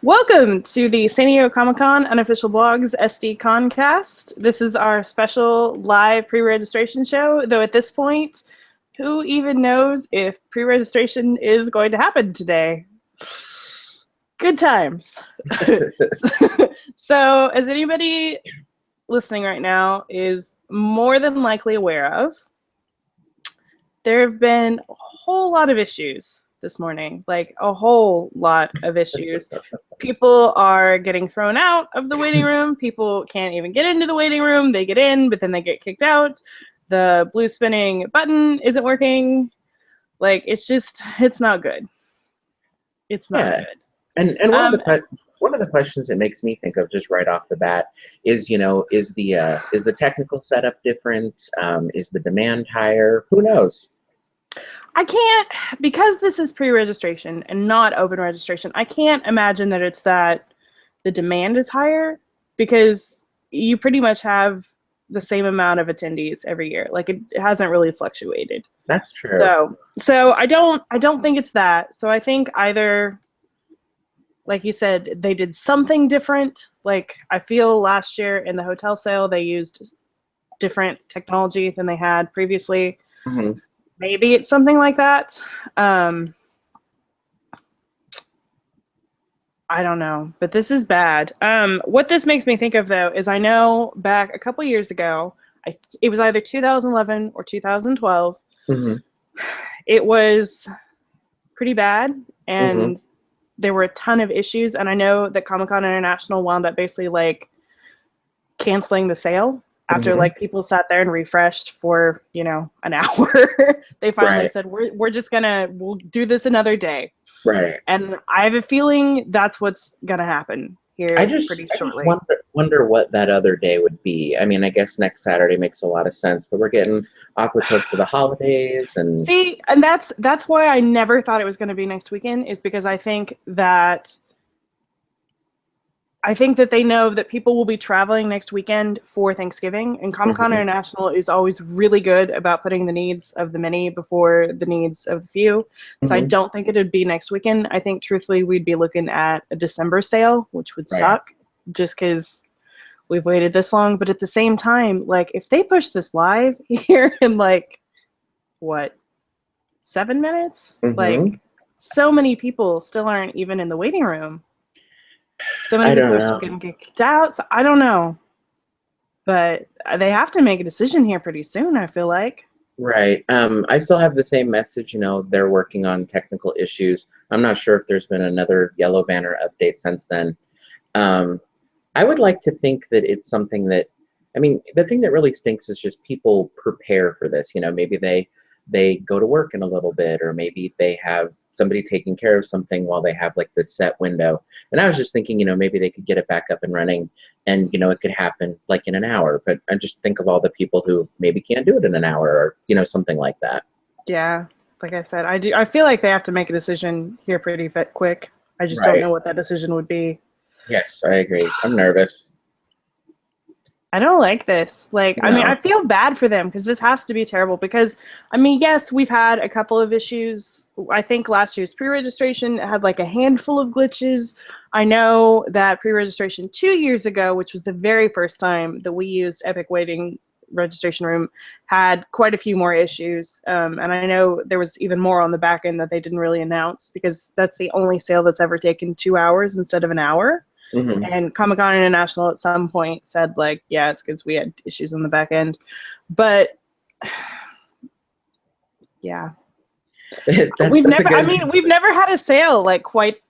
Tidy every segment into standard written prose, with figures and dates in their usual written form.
Welcome to the San Diego Comic-Con Unofficial Blogs SD Concast. This is our special live pre-registration show, though at this point, who even knows if pre-registration is going to happen today? Good times. So, as anybody listening right now is more than likely aware of, there have been a whole lot of issues this morning, like a whole lot of issues. People are getting thrown out of the waiting room. People can't even get into the waiting room. They get in, but then they get kicked out. The blue spinning button isn't working. Like, it's not good. It's not good. And one of the questions it makes me think of just right off the bat is, is the technical setup different? Is the demand higher? Who knows? I can't, because this is pre-registration and not open registration, I can't imagine that it's that the demand is higher, because you pretty much have the same amount of attendees every year. Like, it hasn't really fluctuated. That's true. So I don't think it's that. So I think either, like you said, they did something different. Like, I feel last year in the hotel sale, they used different technology than they had previously. Mm-hmm. Maybe it's something like that. I don't know, but this is bad. What this makes me think of, though, is I know back a couple years ago, it was either 2011 or 2012. Mm-hmm. It was pretty bad, and there were a ton of issues. And I know that Comic-Con International wound up basically like canceling the sale. After like people sat there and refreshed for, an hour, they finally said, we'll do this another day. Right. And I have a feeling that's what's going to happen here pretty shortly. I just wonder what that other day would be. I mean, I guess next Saturday makes a lot of sense, but we're getting awfully close to the holidays. And see, and that's why I never thought it was going to be next weekend, is because I think that they know that people will be traveling next weekend for Thanksgiving, and Comic-Con International is always really good about putting the needs of the many before the needs of the few. So I don't think it would be next weekend. I think, truthfully, we'd be looking at a December sale, which would suck, just because we've waited this long. But at the same time, like, if they push this live here in, like, 7 minutes? Like, so many people still aren't even in the waiting room. So many people are still going to get kicked out. So I don't know. But they have to make a decision here pretty soon, I feel like. Right. I still have the same message. They're working on technical issues. I'm not sure if there's been another Yellow Banner update since then. I would like to think that it's something that, the thing that really stinks is just people prepare for this. Maybe they go to work in a little bit, or maybe they have somebody taking care of something while they have like this set window. And I was just thinking, maybe they could get it back up and running, and it could happen like in an hour. But I just think of all the people who maybe can't do it in an hour, or something like that. Yeah, like I said, I feel like they have to make a decision here pretty quick. I just don't know what that decision would be. Yes, I agree. I'm nervous. I don't like this. Like, no. I feel bad for them, because this has to be terrible. Because, yes, we've had a couple of issues. I think last year's pre-registration had like a handful of glitches. I know that pre-registration 2 years ago, which was the very first time that we used Epic Waiting Registration Room, had quite a few more issues. And I know there was even more on the back end that they didn't really announce, because that's the only sale that's ever taken 2 hours instead of an hour. And Comic-Con International at some point said, like, yeah, it's because we had issues on the back end. But yeah, we've never had a sale like quite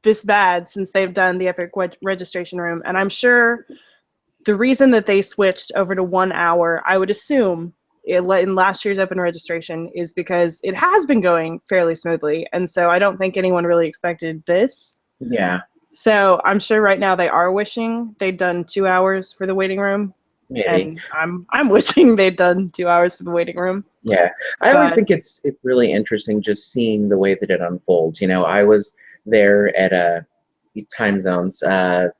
this bad since they've done the Epic Registration Room. And I'm sure the reason that they switched over to 1 hour, I would assume, in last year's open registration, is because it has been going fairly smoothly. And so I don't think anyone really expected this. Yeah. So I'm sure right now they are wishing they'd done 2 hours for the waiting room. Maybe. And I'm wishing they'd done 2 hours for the waiting room. Yeah. I always think it's really interesting just seeing the way that it unfolds. I was there at time zones, 8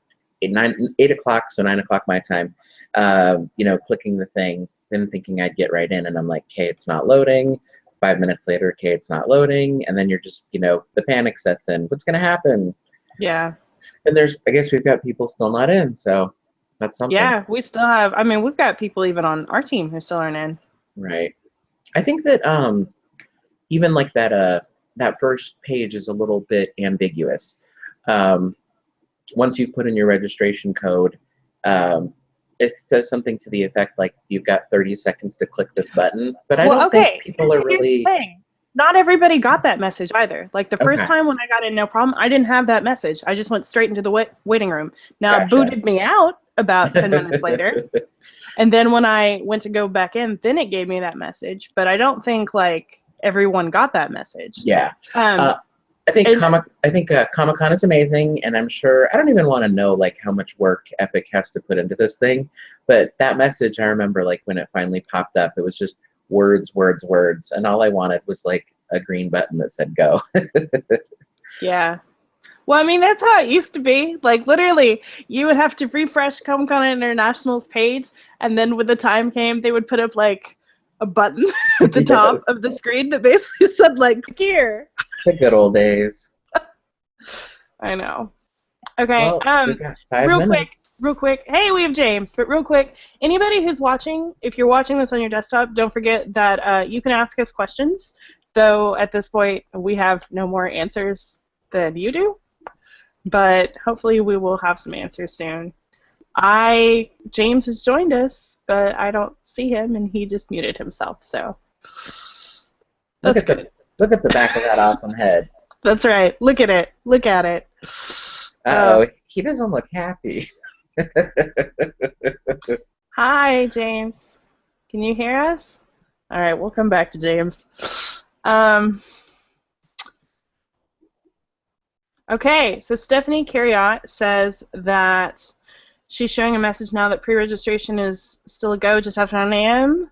o'clock, so 9 o'clock my time, clicking the thing, then thinking I'd get right in, and I'm like, okay, it's not loading. 5 minutes later, okay, it's not loading. And then you're just, the panic sets in. What's going to happen? Yeah. And I guess we've got people still not in, so that's something. Yeah, we still have, I mean, we've got people even on our team who still aren't in. Right. I think that even like that first page is a little bit ambiguous. Once you put in your registration code, it says something to the effect like you've got 30 seconds to click this button, but I don't think people are really. Not everybody got that message either. Like the first time when I got in, no problem, I didn't have that message. I just went straight into the waiting room. Now it booted me out about 10 minutes later. And then when I went to go back in, then it gave me that message. But I don't think like everyone got that message. Yeah. I think Comic-Con is amazing, and I'm sure I don't even want to know like how much work Epic has to put into this thing. But that message, I remember like when it finally popped up, it was just words, words, words, and all I wanted was like a green button that said go. Yeah. Well, I mean, that's how it used to be. Like, literally, you would have to refresh Comic-Con International's page, and then when the time came, they would put up, like, a button at the top of the screen that basically said, like, here. The good old days. I know. Okay, well, we got 5 minutes. Real quick. Hey, we have James, but real quick, anybody who's watching, if you're watching this on your desktop, don't forget that you can ask us questions, though at this point, we have no more answers than you do. But hopefully we will have some answers soon. James has joined us, but I don't see him, and he just muted himself, so that's good. Look at the back of that awesome head. That's right. Look at it. Look at it. Uh-oh, he doesn't look happy. Hi, James. Can you hear us? All right, we'll come back to James. Okay, so Stephanie Carriot says that she's showing a message now that pre-registration is still a go just after 9 a.m.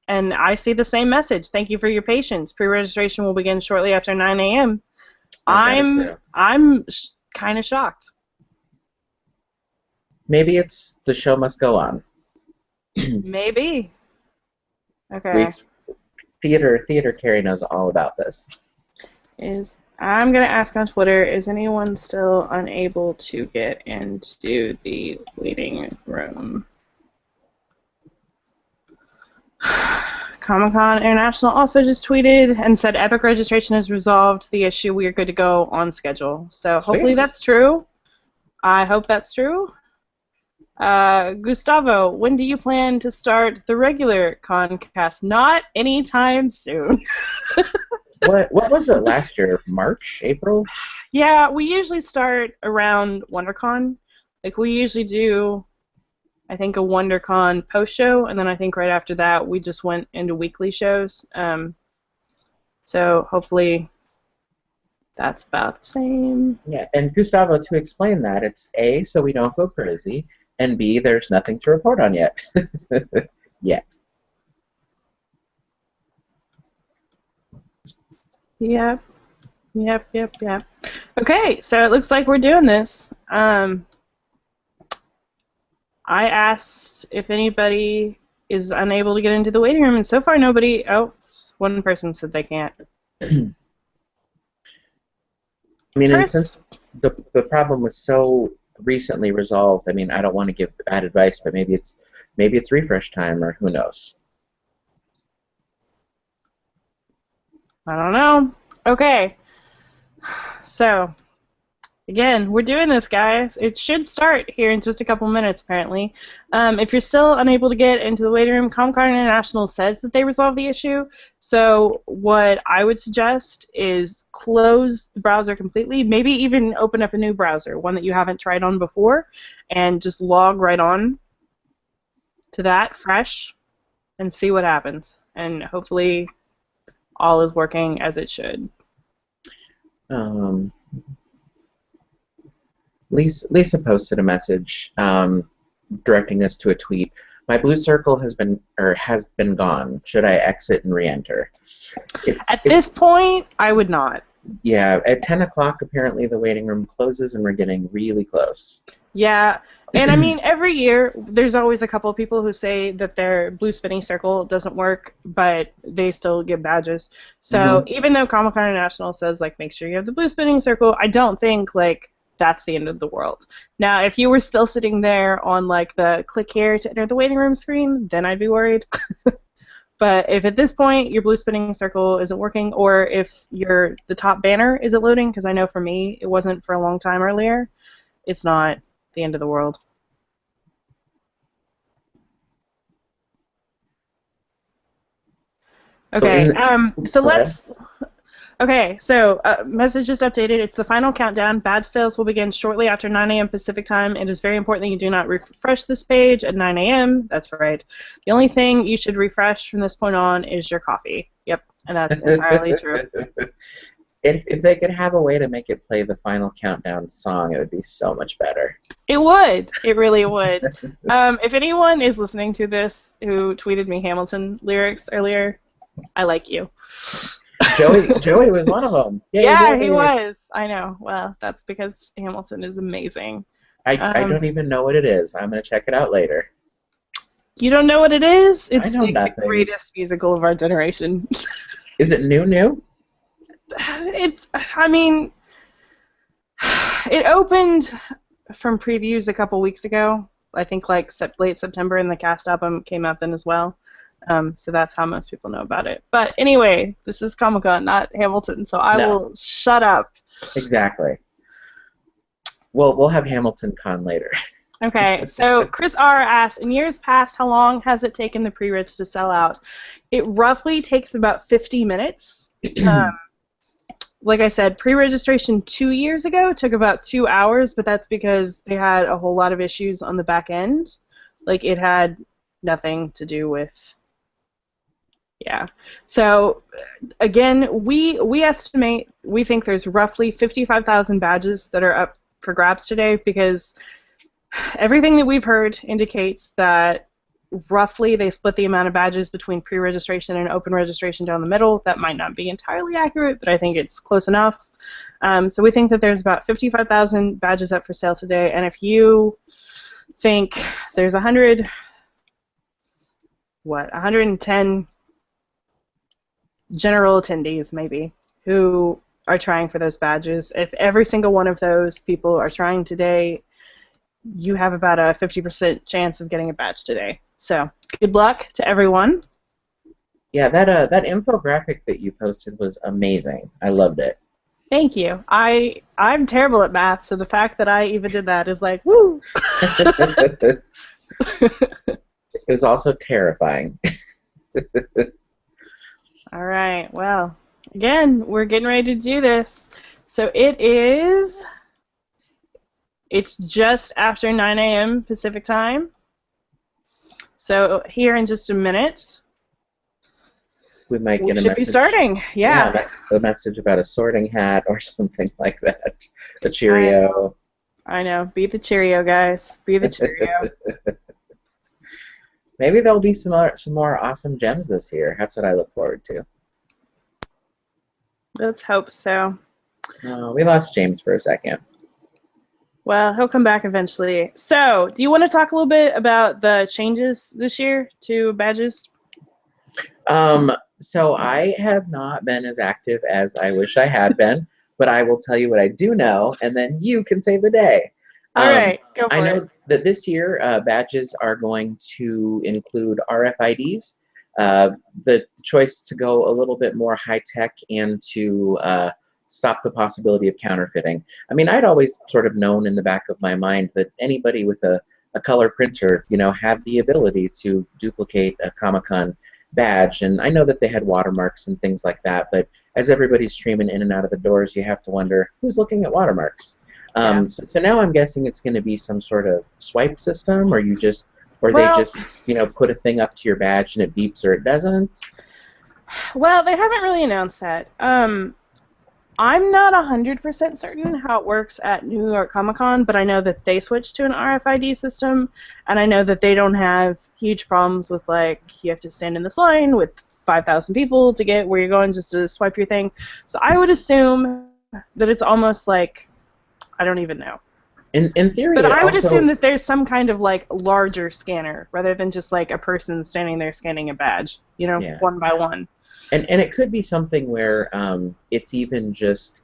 And I see the same message. Thank you for your patience. Pre-registration will begin shortly after 9 a.m. I'm kind of shocked. Maybe it's the show must go on. Maybe. Okay. Theater Kerry knows all about this. I'm going to ask on Twitter, is anyone still unable to get into the waiting room? Comic-Con International also just tweeted and said Epic registration has resolved the issue. We are good to go on schedule. So hopefully that's true. I hope that's true. Gustavo, when do you plan to start the regular Concast? Not anytime soon. What was it last year? March? April? Yeah, we usually start around WonderCon. Like, we usually do, I think, a WonderCon post-show, and then I think right after that we just went into weekly shows. So hopefully that's about the same. Yeah, and Gustavo, to explain that, it's A, so we don't go crazy, and B, there's nothing to report on yet. Yet. Yep. Okay, so it looks like we're doing this. I asked if anybody is unable to get into the waiting room, and so far nobody. Oh, one person said they can't. I mean, and since the problem was so recently resolved, I mean, I don't want to give bad advice, but maybe it's refresh time, or who knows. I don't know. Okay. So, again, we're doing this, guys. It should start here in just a couple minutes, apparently. If you're still unable to get into the waiting room, Comic-Con International says that they resolved the issue. So what I would suggest is close the browser completely, maybe even open up a new browser, one that you haven't tried on before, and just log right on to that fresh and see what happens. And hopefully all is working as it should. Lisa posted a message directing us to a tweet. My blue circle has been gone. Should I exit and re-enter? At this point, I would not. Yeah, at 10 o'clock, apparently the waiting room closes, and we're getting really close. Yeah, and I mean, every year there's always a couple of people who say that their blue spinning circle doesn't work, but they still get badges. So Hmm. even though Comic Con International says like make sure you have the blue spinning circle, I don't think like that's the end of the world. Now, if you were still sitting there on like the click here to enter the waiting room screen, then I'd be worried. But if at this point your blue spinning circle isn't working, or if the top banner isn't loading, because I know for me it wasn't for a long time earlier, it's not the end of the world. So Okay, so go ahead. message just updated. It's the final countdown. Badge sales will begin shortly after 9 a.m. Pacific time. It is very important that you do not refresh this page at 9 a.m. That's right. The only thing you should refresh from this point on is your coffee. Yep, and that's entirely true. If they could have a way to make it play the final countdown song, it would be so much better. It would. It really would. If anyone is listening to this who tweeted me Hamilton lyrics earlier, I like you. Joey was one of them. Yay, Yeah, he Joey! was. I know. Well, that's because Hamilton is amazing. I Um, don't even know what it is. I'm gonna check it out later. you don't know what it is? I It's know the nothing. greatest musical of our generation. Is it new? I mean, it opened from previews a couple weeks ago. I think like late September, and the cast album came out then as well. So that's how most people know about it. But anyway, this is Comic Con, not Hamilton, so I No, will shut up. exactly. We'll have Hamilton Con later. Okay, so Chris R. asked, in years past, how long has it taken the pre-reg to sell out? It roughly takes about 50 minutes. Like I said, pre-registration 2 years ago took about 2 hours, but that's because they had a whole lot of issues on the back end. Like it had nothing to do with, yeah. So again, we estimate, we think there's roughly 55,000 badges that are up for grabs today, because everything that we've heard indicates that roughly they split the amount of badges between pre-registration and open registration down the middle. That might not be entirely accurate, but I think it's close enough. So we think that there's about 55,000 badges up for sale today, and if you think there's 110 general attendees maybe who are trying for those badges, if every single one of those people are trying today, you have about a 50% chance of getting a badge today. So good luck to everyone. Yeah, that infographic that you posted was amazing. I loved it. Thank you. I'm terrible at math, so the fact that I even did that is like, woo! It was also terrifying. All right, well, again, we're getting ready to do this. So it's just after 9 a.m. Pacific time. So here in just a minute, We might we get a should be message. starting. Yeah. A message about a sorting hat or something like that. A Cheerio. I know. Be the Cheerio, guys. Be the Cheerio. Maybe there'll be some more awesome gems this year. That's what I look forward to. Let's hope so. We lost James for a second. Well, he'll come back eventually. So, do you want to talk a little bit about the changes this year to badges? So I have not been as active as I wish I had been, but I will tell you what I do know, and then you can save the day. All right, go for I know it. that this year badges are going to include RFIDs. The choice to go a little bit more high tech and to stop the possibility of counterfeiting. I mean, I'd always sort of known in the back of my mind that anybody with a color printer, had the ability to duplicate a Comic-Con badge, and I know that they had watermarks and things like that, but as everybody's streaming in and out of the doors, you have to wonder who's looking at watermarks. Yeah. So now I'm guessing it's going to be some sort of swipe system, or they just put a thing up to your badge and it beeps or it doesn't. Well, they haven't really announced that. I'm not 100% certain how it works at New York Comic Con, but I know that they switched to an RFID system, and I know that they don't have huge problems with, like, you have to stand in this line with 5,000 people to get where you're going just to swipe your thing. So I would assume that it's almost like, I don't even know. In theory, But I would also, assume that there's some kind of like larger scanner rather than just like a person standing there scanning a badge, yeah. one by one. And it could be something where it's even just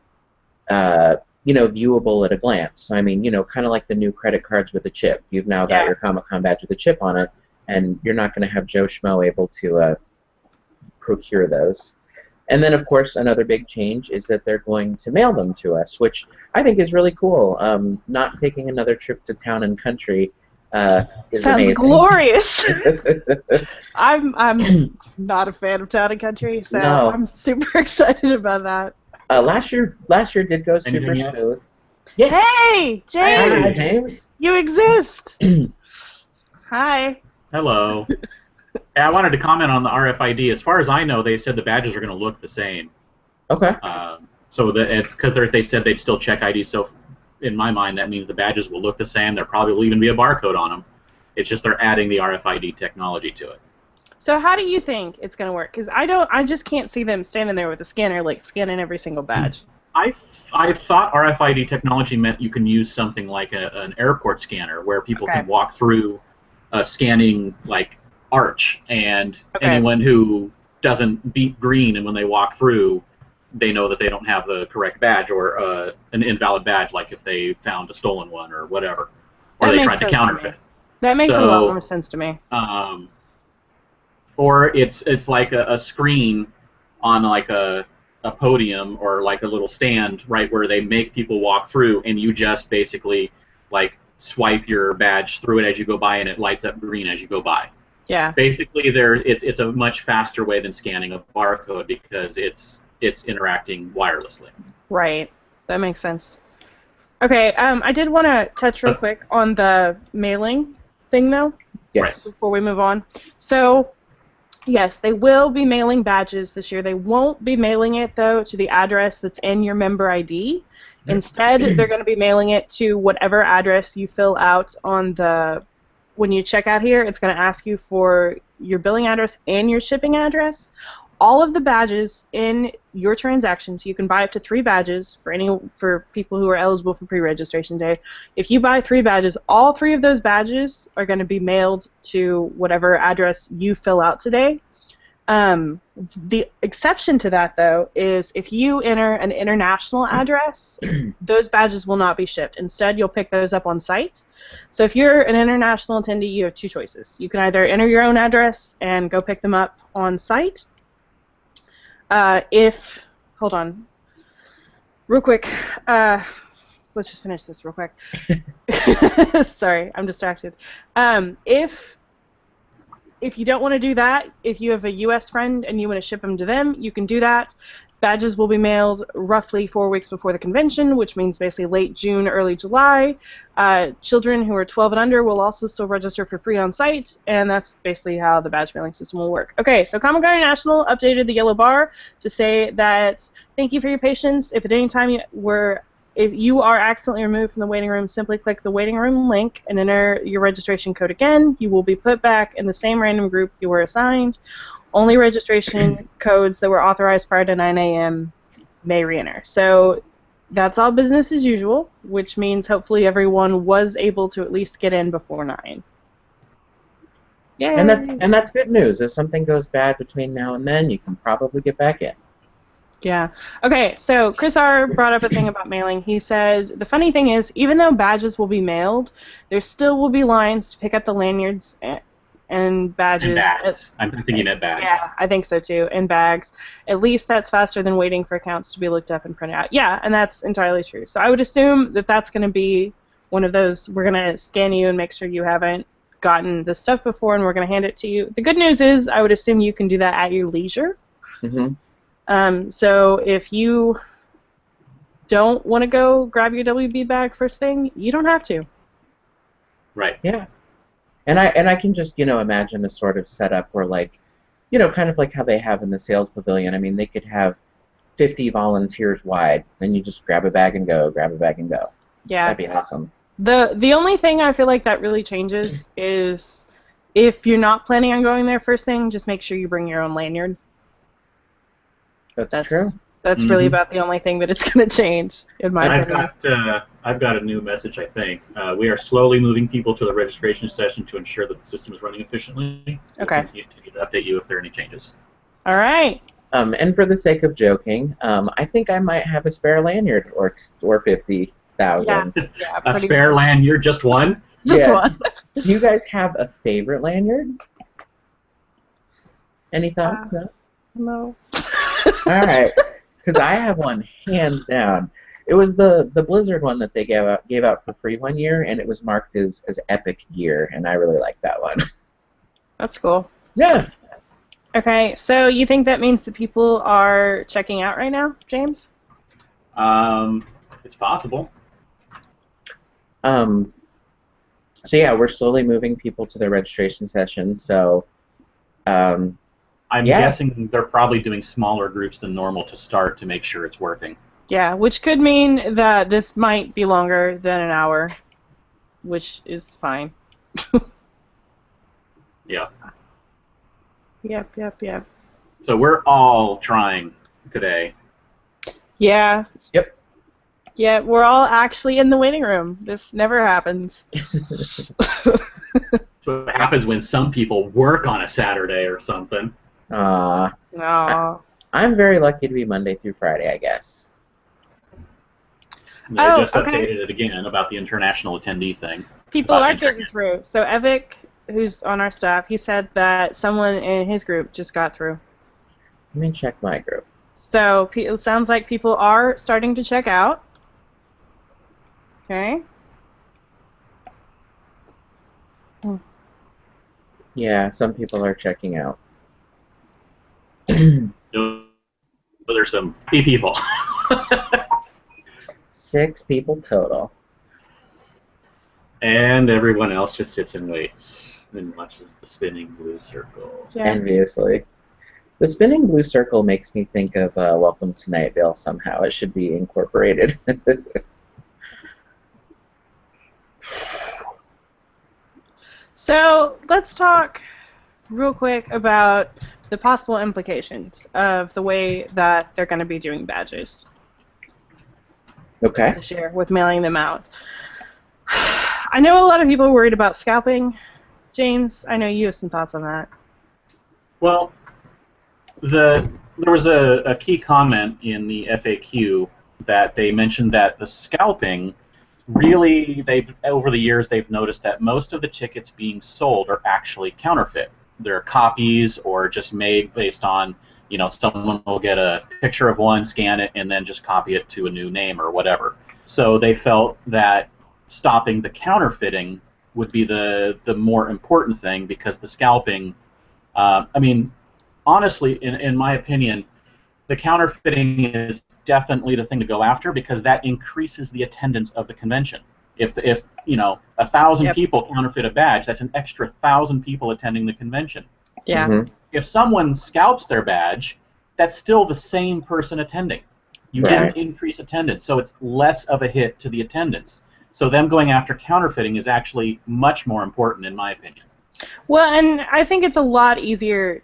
viewable at a glance. I mean, kind of like the new credit cards with a chip. You've now got your Comic-Con badge with a chip on it, and you're not going to have Joe Schmo able to procure those. And then, of course, another big change is that they're going to mail them to us, which I think is really cool. Not taking another trip to town and country is Sounds amazing. glorious. I'm not a fan of town and country, so No. I'm super excited about that. Last year did go super smooth. Yes. Hey, James. Hi, James. You exist. Hi. Hello. I wanted to comment on the RFID. As far as I know, they said the badges are going to look the same. Okay. So it's because they said they'd still check ID. So in my mind, that means the badges will look the same. There probably will even be a barcode on them. It's just they're adding the RFID technology to it. So how do you think it's going to work? Because I just can't see them standing there with a scanner, like scanning every single badge. I thought RFID technology meant you can use something like an airport scanner where people can walk through a scanning like arch, and anyone who doesn't beep green and when they walk through, they know that they don't have the correct badge or an invalid badge, like if they found a stolen one or whatever, or they tried to counterfeit. That makes a lot more sense to me. Or it's like a screen on like a podium or like a little stand right where they make people walk through, and you just basically like swipe your badge through it as you go by, and it lights up green as you go by. Yeah. Basically, it's a much faster way than scanning a barcode because it's interacting wirelessly. Right. That makes sense. Okay. I did want to touch real quick on the mailing thing, though. Yes. Before we move on. So, yes, they will be mailing badges this year. They won't be mailing it, though, to the address that's in your member ID. Instead, they're going to be mailing it to whatever address you fill out on the... When you check out here, it's going to ask you for your billing address and your shipping address. All of the badges in your transactions, you can buy up to 3 badges for people who are eligible for pre-registration day. If you buy 3 badges, all 3 of those badges are going to be mailed to whatever address you fill out today. The exception to that, though, is if you enter an international address, those badges will not be shipped. Instead, you'll pick those up on site. So if you're an international attendee, you have 2 choices. You can either enter your own address and go pick them up on site. Hold on, real quick, let's just finish this real quick. Sorry, I'm distracted. If you don't want to do that, if you have a U.S. friend and you want to ship them to them, you can do that. Badges will be mailed roughly 4 weeks before the convention, which means basically late June, early July. Children who are 12 and under will also still register for free on site, and that's basically how the badge mailing system will work. Okay, so Comic-Con International updated the yellow bar to say that thank you for your patience. If at any time if you are accidentally removed from the waiting room, simply click the waiting room link and enter your registration code again. You will be put back in the same random group you were assigned. Only registration codes that were authorized prior to 9 a.m. may re-enter. So that's all business as usual, which means hopefully everyone was able to at least get in before 9. Yay! And that's good news. If something goes bad between now and then, you can probably get back in. Yeah. Okay, so Chris R. brought up a thing about mailing. He said, the funny thing is, even though badges will be mailed, there still will be lines to pick up the lanyards and badges. And bags. I'm thinking at bags. Yeah, I think so too, and bags. At least that's faster than waiting for accounts to be looked up and printed out. Yeah, and that's entirely true. So I would assume that that's going to be one of those, we're going to scan you and make sure you haven't gotten the stuff before, and we're going to hand it to you. The good news is I would assume you can do that at your leisure. Mm-hmm. So if you don't want to go grab your WB bag first thing, you don't have to. Right. Yeah. And I can just, imagine a sort of setup where, like, kind of like how they have in the sales pavilion. I mean, they could have 50 volunteers wide, and you just grab a bag and go, grab a bag and go. Yeah. That'd be awesome. The only thing I feel like that really changes is if you're not planning on going there first thing, just make sure you bring your own lanyard. That's true. That's really about the only thing that it's going to change, in my opinion. I've got a new message, I think. We are slowly moving people to the registration session to ensure that the system is running efficiently. Okay. We'll continue to update you if there are any changes. All right. And for the sake of joking, I think I might have a spare lanyard or 50,000. Yeah, a spare lanyard, just one? Just one. Do you guys have a favorite lanyard? Any thoughts? No. All right, because I have one hands down. It was the Blizzard one that they gave out for free one year, and it was marked as epic gear, and I really like that one. That's cool. Yeah. Okay, so you think that means that people are checking out right now, James? It's possible. So yeah, we're slowly moving people to the registration session. So, I'm guessing they're probably doing smaller groups than normal to start to make sure it's working. Yeah, which could mean that this might be longer than an hour, which is fine. Yeah. Yep. So we're all trying today. Yeah. Yep. Yeah, we're all actually in the waiting room. This never happens. So what happens when some people work on a Saturday or something. No. I'm very lucky to be Monday through Friday, I guess. They just updated it again about the international attendee thing. People are getting through. So Evic, who's on our staff, he said that someone in his group just got through. Let me check my group. So it sounds like people are starting to check out. Okay. Yeah, some people are checking out. There's some people. 6 people total. And everyone else just sits and waits and watches the spinning blue circle. Yeah. Enviously. The spinning blue circle makes me think of Welcome to Night Vale somehow. It should be incorporated. So let's talk real quick about the possible implications of the way that they're going to be doing badges. Okay. This year with mailing them out. I know a lot of people are worried about scalping. James, I know you have some thoughts on that. Well, there was a key comment in the FAQ that they mentioned that the scalping really, over the years they've noticed that most of the tickets being sold are actually counterfeit. They're copies or just made based on, someone will get a picture of one, scan it, and then just copy it to a new name or whatever. So they felt that stopping the counterfeiting would be the more important thing, because the scalping, honestly, in my opinion, the counterfeiting is definitely the thing to go after, because that increases the attendance of the convention. If 1,000 people counterfeit a badge, that's an extra 1,000 people attending the convention. Yeah. Mm-hmm. If someone scalps their badge, that's still the same person attending. You didn't increase attendance, so it's less of a hit to the attendance. So them going after counterfeiting is actually much more important, in my opinion. Well, and I think it's a lot easier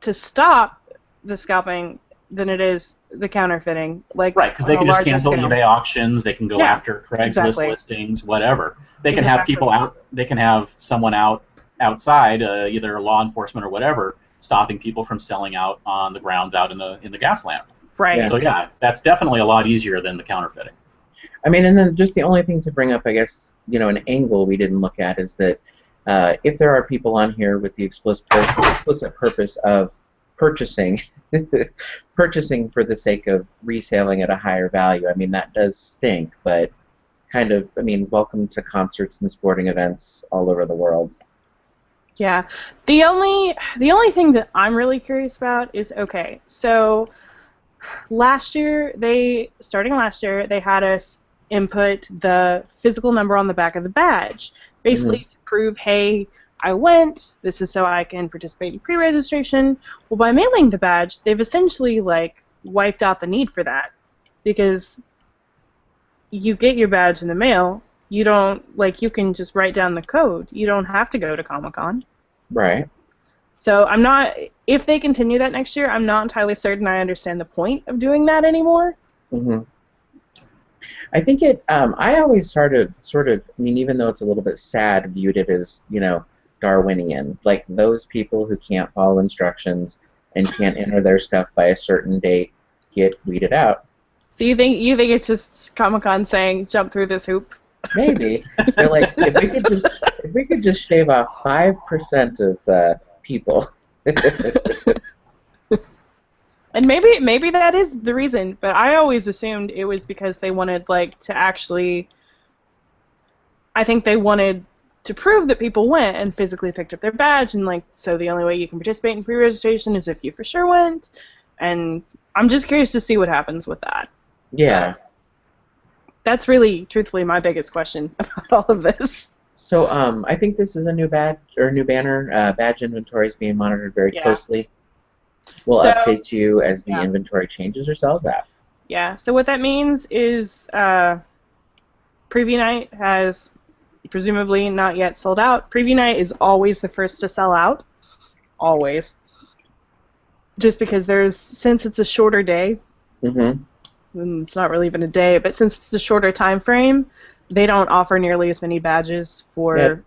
to stop the scalping than it is the counterfeiting. Right, because they can just cancel eBay auctions. They can go after Craigslist listings, whatever. They can have people out. They can have someone outside, either law enforcement or whatever, stopping people from selling out on the grounds out in the gas lamp. Right. Yeah. So yeah, that's definitely a lot easier than the counterfeiting. I mean, and then just the only thing to bring up, I guess, an angle we didn't look at is that if there are people on here with the explicit purpose of purchasing for the sake of reselling at a higher value, I mean, that does stink, but welcome to concerts and sporting events all over the world. Yeah. The only thing that I'm really curious about is, okay, so starting last year, they had us input the physical number on the back of the badge, basically to prove, hey, I went, this is so I can participate in pre-registration. Well, by mailing the badge, they've essentially, wiped out the need for that, because you get your badge in the mail, you don't, you can just write down the code. You don't have to go to Comic-Con. Right. So I'm not, if they continue that next year, I'm not entirely certain I understand the point of doing that anymore. Mm-hmm. I think it, I always sort of, I mean, even though it's a little bit sad, viewed it as, Darwinian. Like, those people who can't follow instructions and can't enter their stuff by a certain date get weeded out. So you think it's just Comic-Con saying, jump through this hoop? Maybe. They're like, if we could just shave off 5% of people. And maybe that is the reason, but I always assumed it was because they wanted to actually, I think they wanted to prove that people went and physically picked up their badge, and so the only way you can participate in pre-registration is if you for sure went, and I'm just curious to see what happens with that. Yeah. That's really, truthfully, my biggest question about all of this. So I think this is a new badge or new banner. Badge inventory is being monitored very closely. We'll update you as the inventory changes or sells out. Yeah, so what that means is Preview Night has presumably not yet sold out. Preview Night is always the first to sell out. Always. Just because since it's a shorter day, it's not really even a day, but since it's a shorter time frame, they don't offer nearly as many badges for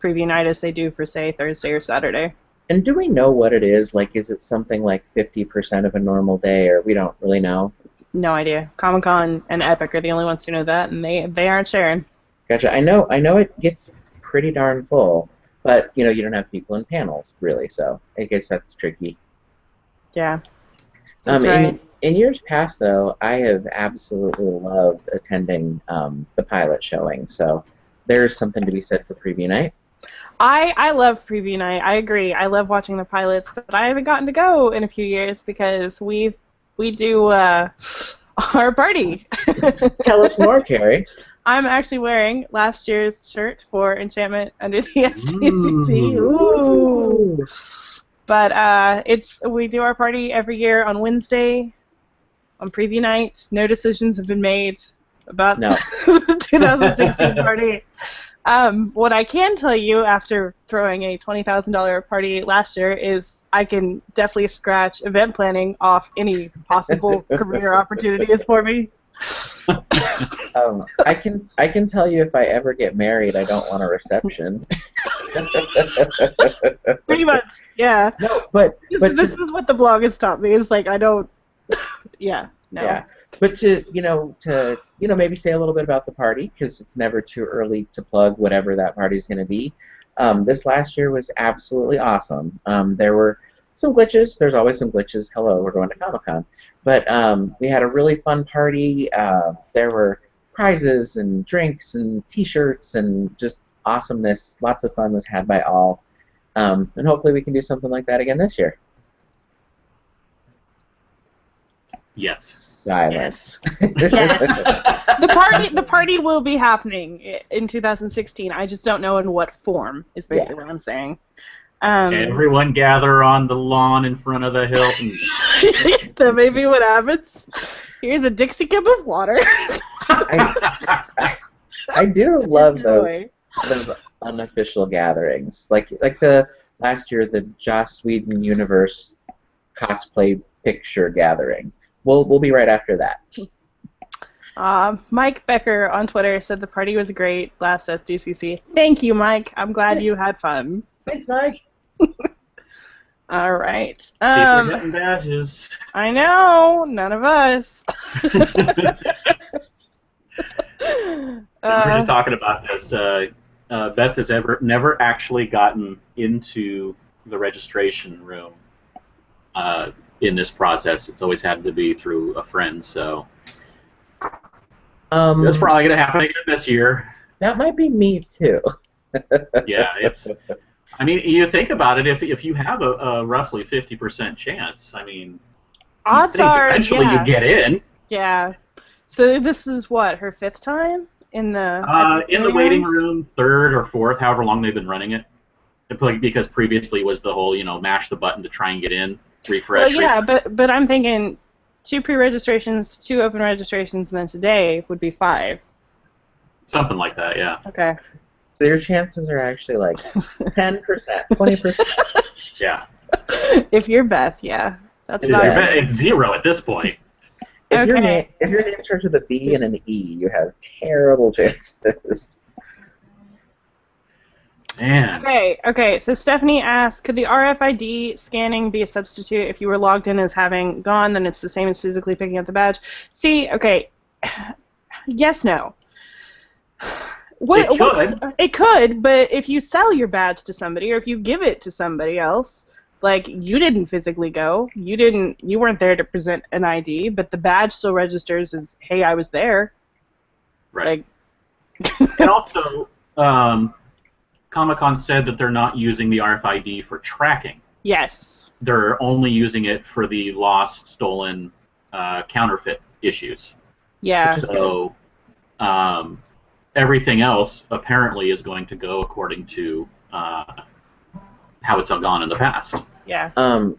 Preview Night as they do for, say, Thursday or Saturday. And do we know what it is? Like, is it something like 50% of a normal day, or we don't really know? No idea. Comic-Con and Epic are the only ones who know that, and they aren't sharing. Gotcha. I know it gets pretty darn full, but you don't have people in panels really, so I guess that's tricky. Yeah. That's right. In years past, though, I have absolutely loved attending the pilot showing, so there's something to be said for Preview Night. I love Preview Night. I agree. I love watching the pilots, but I haven't gotten to go in a few years because we do our party. Tell us more, Kerry. I'm actually wearing last year's shirt for Enchantment under the STCC. Ooh. But we do our party every year on Wednesday on Preview Night. No decisions have been made about the 2016 party. What I can tell you after throwing a $20,000 party last year is I can definitely scratch event planning off any possible career opportunities for me. I can tell you if I ever get married, I don't want a reception. Pretty much, yeah. No, but this is what the blog has taught me. Is I don't. Yeah. No. Yeah. But to maybe say a little bit about the party, because it's never too early to plug whatever that party is going to be. This last year was absolutely awesome. There were some glitches. There's always some glitches. Hello, we're going to Comic-Con. But we had a really fun party. There were prizes and drinks and T-shirts and just awesomeness. Lots of fun was had by all. And hopefully we can do something like that again this year. Yes. Silence. Yes. The party will be happening in 2016. I just don't know in what form. Is basically what I'm saying. Everyone gather on the lawn in front of the Hilton. That may be what happens. Here's a Dixie cup of water. I do love those unofficial gatherings, like the last year the Joss Whedon Universe cosplay picture gathering. We'll be right after that. Mike Becker on Twitter said the party was great last SDCC. Thank you, Mike. I'm glad you had fun. Thanks, Mike. All right. People are getting badges. I know. None of us. We're just talking about this. Beth has never actually gotten into the registration room in this process. It's always had to be through a friend, so that's probably going to happen again this year. That might be me too. Yeah, it's. I mean, you think about it. If you have a roughly 50% chance, I mean, odds are eventually you get in. Yeah. So this is what, her 5th time in the waiting room, 3rd or 4th, however long they've been running it. Because previously was the whole mash the button to try and get in, refresh. Well, yeah, but I'm thinking 2 pre-registrations, 2 open registrations, and then today would be 5. Something like that, yeah. Okay. So your chances are actually like 10%, 20%. Yeah. If you're Beth, yeah. That's not It's 0 at this point. If your name starts with a B and an E, you have terrible chances. Man. Okay. So Stephanie asked, could the RFID scanning be a substitute if you were logged in as having gone, then it's the same as physically picking up the badge? See, okay, yes, no. It could, but if you sell your badge to somebody or if you give it to somebody else, like you didn't physically go, you weren't there to present an ID, but the badge still registers as, hey, I was there. Right. And also, Comic-Con said that they're not using the RFID for tracking. Yes. They're only using it for the lost, stolen, counterfeit issues. Yeah. So everything else apparently is going to go according to how it's all gone in the past. Yeah.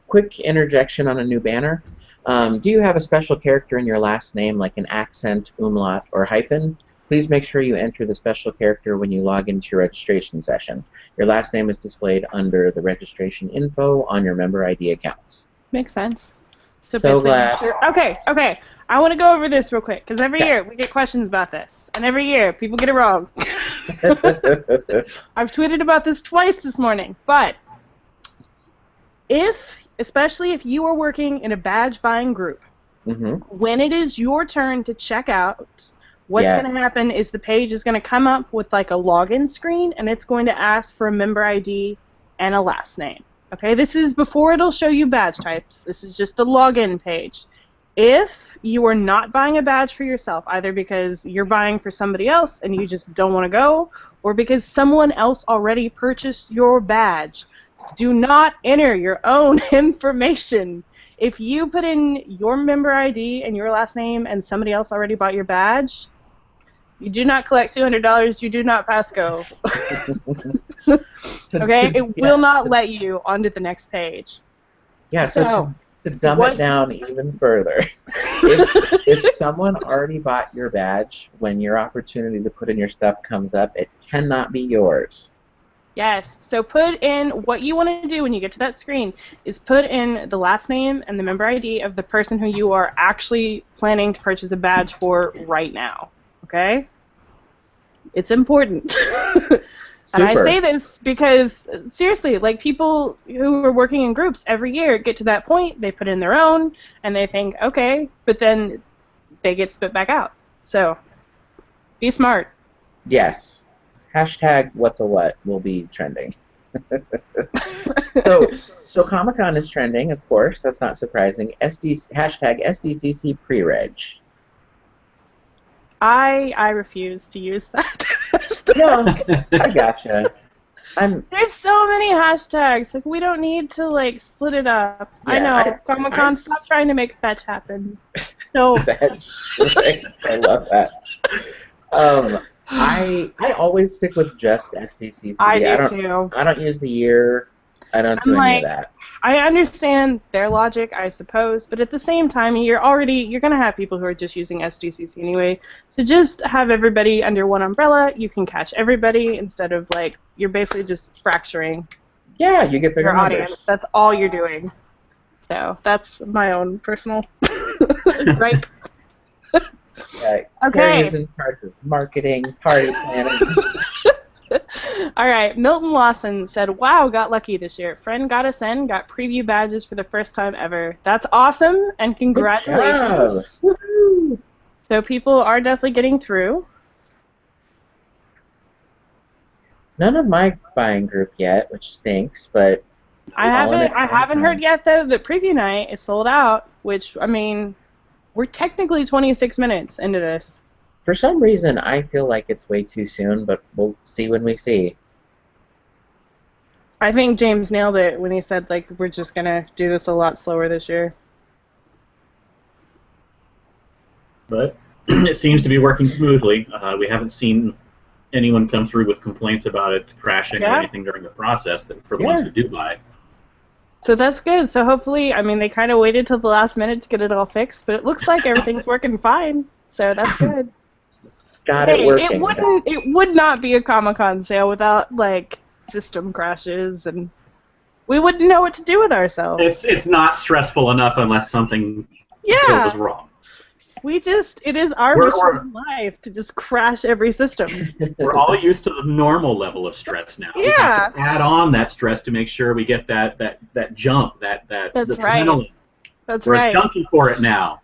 Quick interjection on a new banner. Do you have a special character in your last name, like an accent, umlaut, or hyphen? Please make sure you enter the special character when you log into your registration session. Your last name is displayed under the registration info on your member ID accounts. Makes sense. So glad. Okay. I want to go over this real quick, because every year we get questions about this, and every year people get it wrong. I've tweeted about this twice this morning, but especially if you are working in a badge buying group, when it is your turn to check out, what's going to happen is the page is going to come up with like a login screen, and it's going to ask for a member ID and a last name. Okay, this is before it'll show you badge types. This is just the login page. If you are not buying a badge for yourself, either because you're buying for somebody else and you just don't want to go, or because someone else already purchased your badge, do not enter your own information. If you put in your member ID and your last name and somebody else already bought your badge, you do not collect $200. You do not pass go. Okay? It will not let you onto the next page. Yeah, so to dumb it down even further, if someone already bought your badge, when your opportunity to put in your stuff comes up, it cannot be yours. Yes, so put in what you want to do when you get to that screen is put in the last name and the member ID of the person who you are actually planning to purchase a badge for right now. Okay? It's important. And I say this because, seriously, like people who are working in groups every year get to that point, they put in their own, and they think, okay, but then they get spit back out. So, be smart. Yes. Hashtag what the what will be trending. So Comic-Con is trending, of course. That's not surprising. Hashtag SDCC pre-reg. I refuse to use that. No, I gotcha. There's so many hashtags. Like we don't need to like split it up. Yeah, I know. Comic-Con, stop trying to make fetch happen. No. Fetch. I love that. I always stick with just SDCC. I do too. I don't use the year. I don't do any of that. I understand their logic, I suppose, but at the same time, you're gonna have people who are just using SDCC anyway. So just have everybody under one umbrella. You can catch everybody instead of like you're basically just fracturing. Yeah, you get bigger your numbers. Audience. That's all you're doing. So that's my own personal gripe. Okay. Kerry is in charge of marketing, party planning. All right, Milton Lawson said, wow, got lucky this year. Friend got us in, got preview badges for the first time ever. That's awesome, and congratulations. Woohoo! So people are definitely getting through. None of my buying group yet, which stinks, but I haven't heard yet, though, that preview night is sold out, which, I mean, we're technically 26 minutes into this. For some reason, I feel like it's way too soon, but we'll see when we see. I think James nailed it when he said, like, we're just going to do this a lot slower this year. But it seems to be working smoothly. We haven't seen anyone come through with complaints about it crashing or anything during the process for the ones who do buy. So that's good. So hopefully, I mean, they kind of waited till the last minute to get it all fixed, but it looks like everything's working fine. So that's good. Got it working. It would not be a Comic-Con sale without like system crashes and We wouldn't know what to do with ourselves. It's not stressful enough unless something goes wrong. It is our mission in life to just crash every system. We're all used to the normal level of stress now. We have to add on that stress to make sure we get that jump, that adrenaline. That's We're right. We're junkie for it now.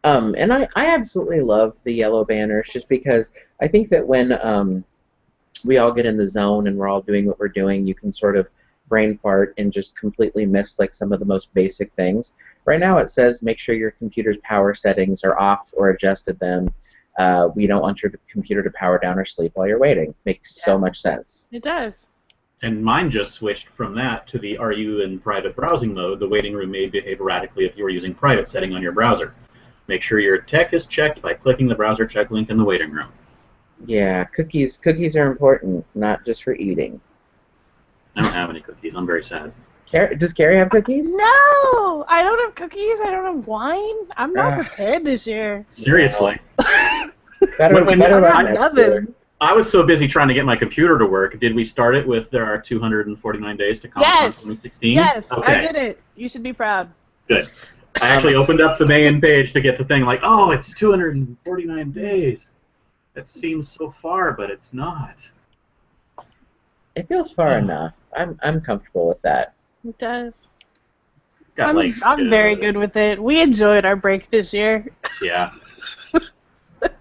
And I absolutely love the yellow banners just because I think that when we all get in the zone and we're all doing what we're doing, you can sort of brain fart and just completely miss like some of the most basic things. Right now it says make sure your computer's power settings are off or adjusted them. We don't want your computer to power down or sleep while you're waiting. Makes so much sense. It does. And mine just switched from that to the are you in private browsing mode? The waiting room may behave erratically if you are using private setting on your browser. Make sure your tech is checked by clicking the browser check link in the waiting room. Yeah, cookies are important, not just for eating. I don't have any cookies. I'm very sad. Does Kerry have cookies? No! I don't have cookies. I don't have wine. I'm not prepared this year. Seriously. Better next year. I was so busy trying to get my computer to work. Did we start it with there are 249 days to Comic-Con 2016? Yes, okay. I did it. You should be proud. Good. I actually opened up the main page to get the thing like, oh, it's 249 days. That seems so far, but it's not. It feels far enough. I'm comfortable with that. It does. I'm very good with it. We enjoyed our break this year. Yeah.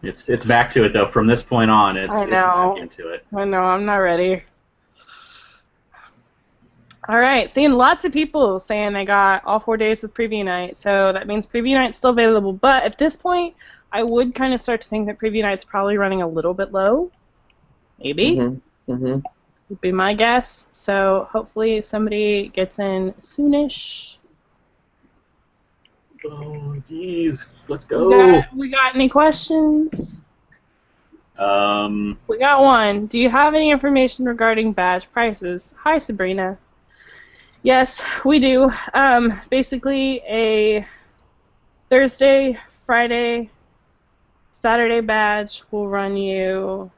It's back to it though. From this point on, it's back into it. I know. I'm not ready. All right, seeing lots of people saying they got all 4 days with preview night, so that means preview night's still available. But at this point, I would kind of start to think that preview night's probably running a little bit low. Maybe. Would be my guess. So hopefully somebody gets in soonish. Oh, geez. Let's go. We got any questions? We got one. Do you have any information regarding badge prices? Hi, Sabrina. Yes, we do. Basically, a Thursday, Friday, Saturday badge will run you,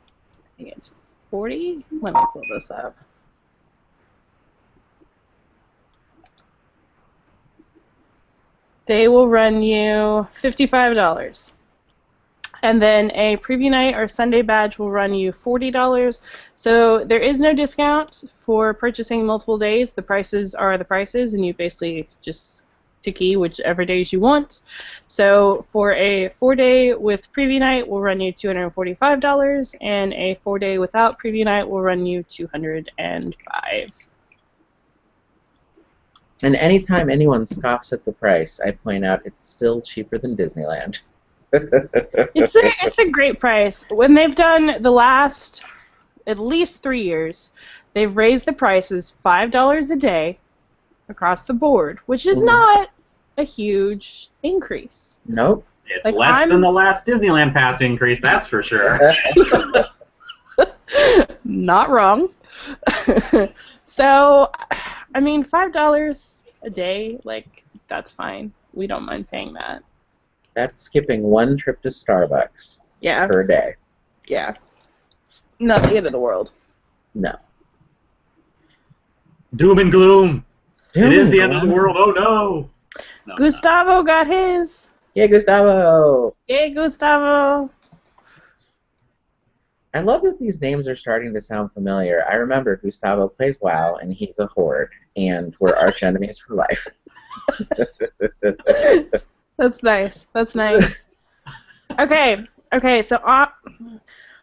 I think it's 40? Let me pull this up. They will run you $55. And then a preview night or Sunday badge will run you $40. So there is no discount for purchasing multiple days. The prices are the prices, and you basically just key whichever days you want. So for a 4-day with preview night will run you $245, and a 4-day without preview night will run you $205. And anytime anyone scoffs at the price, I point out it's still cheaper than Disneyland. It's a great price. When they've done the last at least 3 years, they've raised the prices $5 a day across the board, which is not a huge increase. Nope. It's like less than the last Disneyland pass increase, that's for sure. Not wrong. So, I mean, $5 a day, like, that's fine. We don't mind paying that. That's skipping one trip to Starbucks per day. Yeah. Not the end of the world. No. Doom and gloom. It is the end of the world. Oh, no. Gustavo got his. Yay, Gustavo. Yay, Gustavo. I love that these names are starting to sound familiar. I remember Gustavo plays WoW, and he's a horde, and we're arch enemies for life. That's nice. That's nice. Okay, so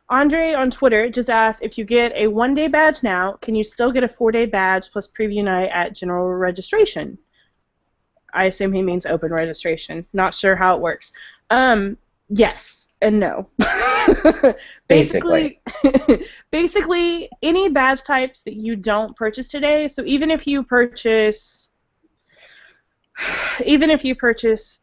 Andre on Twitter just asked, if you get a 1-day badge now, can you still get a 4-day badge plus preview night at general registration? I assume he means open registration. Not sure how it works. Yes and no. Basically, any badge types that you don't purchase today, so even if you purchase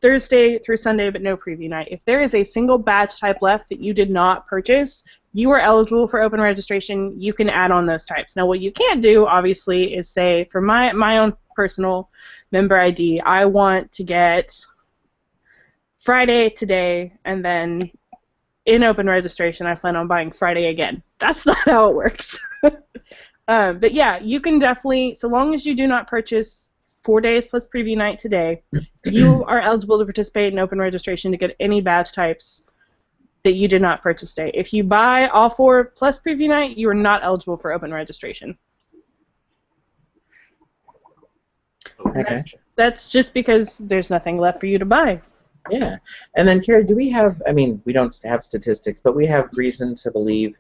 Thursday through Sunday but no preview night, if there is a single badge type left that you did not purchase, you are eligible for open registration. You can add on those types. Now, what you can't do, obviously, is say, for my own personal member ID, I want to get Friday today, and then in open registration, I plan on buying Friday again. That's not how it works. But yeah, you can definitely, so long as you do not purchase 4 days plus preview night today, you are eligible to participate in open registration to get any badge types that you did not purchase today. If you buy all 4 plus preview night, you are not eligible for open registration. Okay. That's just because there's nothing left for you to buy. Yeah. And then, Kerry, do we have, I mean, we don't have statistics, but we have reason to believe,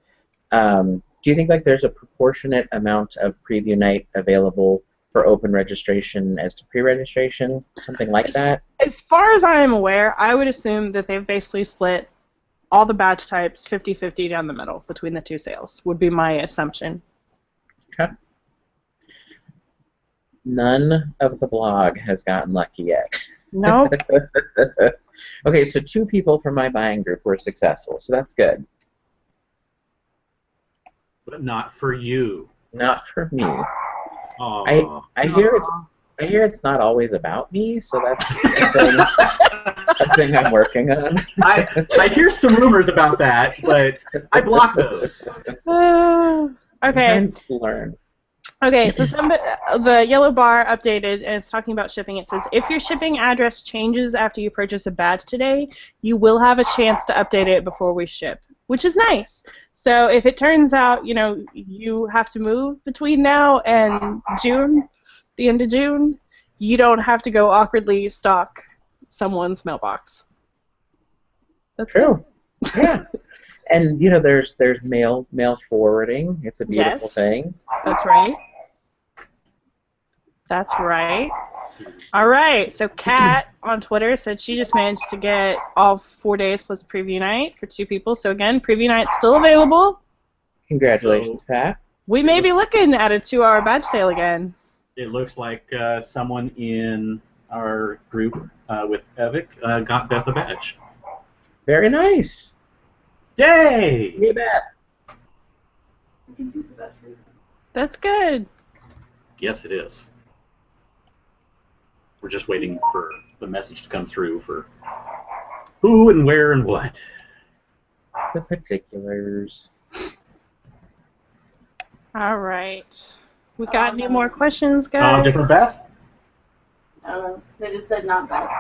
do you think like there's a proportionate amount of preview night available for open registration as to pre-registration, something like that? As far as I am aware, I would assume that they've basically split all the badge types 50-50 down the middle between the 2 sales, would be my assumption. Okay. None of the blog has gotten lucky yet. Nope. Okay, so 2 people from my buying group were successful, so that's good. But not for you. Not for me. Aww. I hear it's not always about me, so that's a thing I'm working on. I hear some rumors about that, but I block those. Okay. I'm trying to learn. Okay, so the yellow bar updated and it's talking about shipping. It says if your shipping address changes after you purchase a badge today, you will have a chance to update it before we ship, which is nice. So if it turns out, you know, you have to move between now and June, the end of June, you don't have to go awkwardly stock someone's mailbox. That's true. Yeah. And you know, there's mail forwarding. It's a beautiful thing. That's right. That's right. All right. So Kat on Twitter said she just managed to get all 4 days plus preview night for 2 people. So again, preview night's still available. Congratulations, Pat. We may be looking at a 2-hour badge sale again. It looks like someone in our group with Evic got Beth a badge. Very nice. Yay! Hey, Beth. That's good. Yes, it is. We're just waiting for the message to come through for who and where and what. The particulars. All right. We got any more questions, guys? Different Beth? They just said not Beth.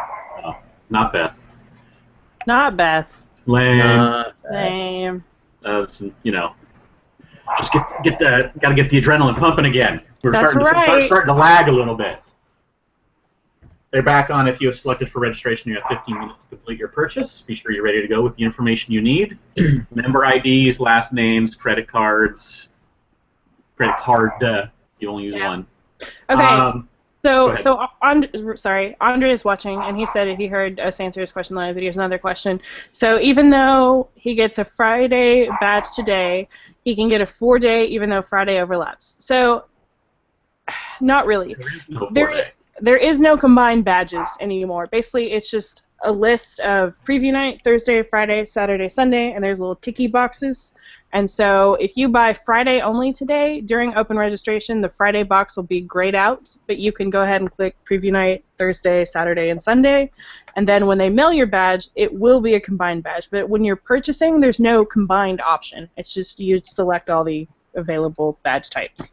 Oh, not Beth. Not Beth. Lame. Lame. You know, just gotta get the adrenaline pumping again. We're starting to lag a little bit. They're back on. If you have selected for registration, you have 15 minutes to complete your purchase. Be sure you're ready to go with the information you need. Member IDs, last names, credit cards. Credit card, you only use one. Okay, Andre is watching, and he said he heard us answer his question live, but here's another question. So even though he gets a Friday badge today, he can get a 4-day even though Friday overlaps. So, not really. There is no combined badges anymore. Basically, it's just a list of preview night, Thursday, Friday, Saturday, Sunday, and there's little ticky boxes. And so if you buy Friday only today, during open registration, the Friday box will be grayed out, but you can go ahead and click preview night, Thursday, Saturday, and Sunday. And then when they mail your badge, it will be a combined badge. But when you're purchasing, there's no combined option. It's just you select all the available badge types.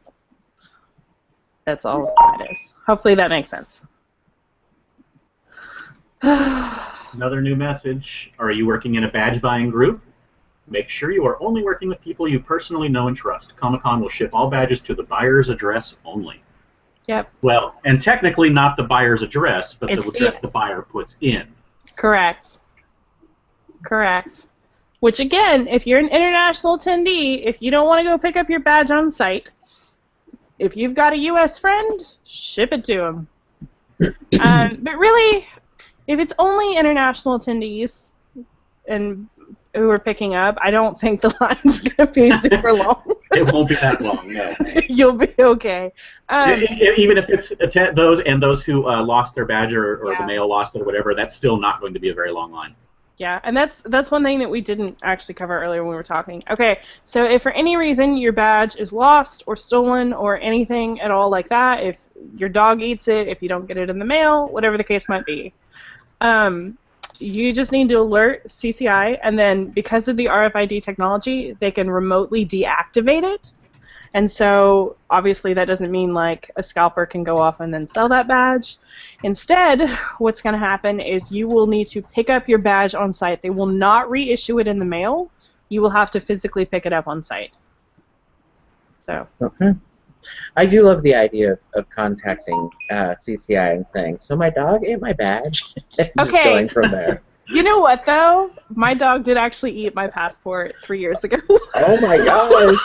That's all that is. Hopefully that makes sense. Another new message. Are you working in a badge buying group? Make sure you are only working with people you personally know and trust. Comic-Con will ship all badges to the buyer's address only. Yep. Well, and technically not the buyer's address, but the address the buyer puts in. Correct. Correct. Which, again, if you're an international attendee, if you don't want to go pick up your badge on site, if you've got a U.S. friend, ship it to them. But really, if it's only international attendees and who are picking up, I don't think the line's going to be super long. It won't be that long, no. You'll be okay. Even if it's those who lost their badge or the mail lost it or whatever, that's still not going to be a very long line. Yeah, and that's one thing that we didn't actually cover earlier when we were talking. Okay, so if for any reason your badge is lost or stolen or anything at all like that, if your dog eats it, if you don't get it in the mail, whatever the case might be, you just need to alert CCI, and then because of the RFID technology, they can remotely deactivate it. And so obviously that doesn't mean like a scalper can go off and then sell that badge. Instead, what's going to happen is you will need to pick up your badge on site. They will not reissue it in the mail. You will have to physically pick it up on site. So. Okay. I do love the idea of contacting CCI and saying, so my dog ate my badge? Just going from there. You know what, though? My dog did actually eat my passport 3 years ago. Oh, my gosh.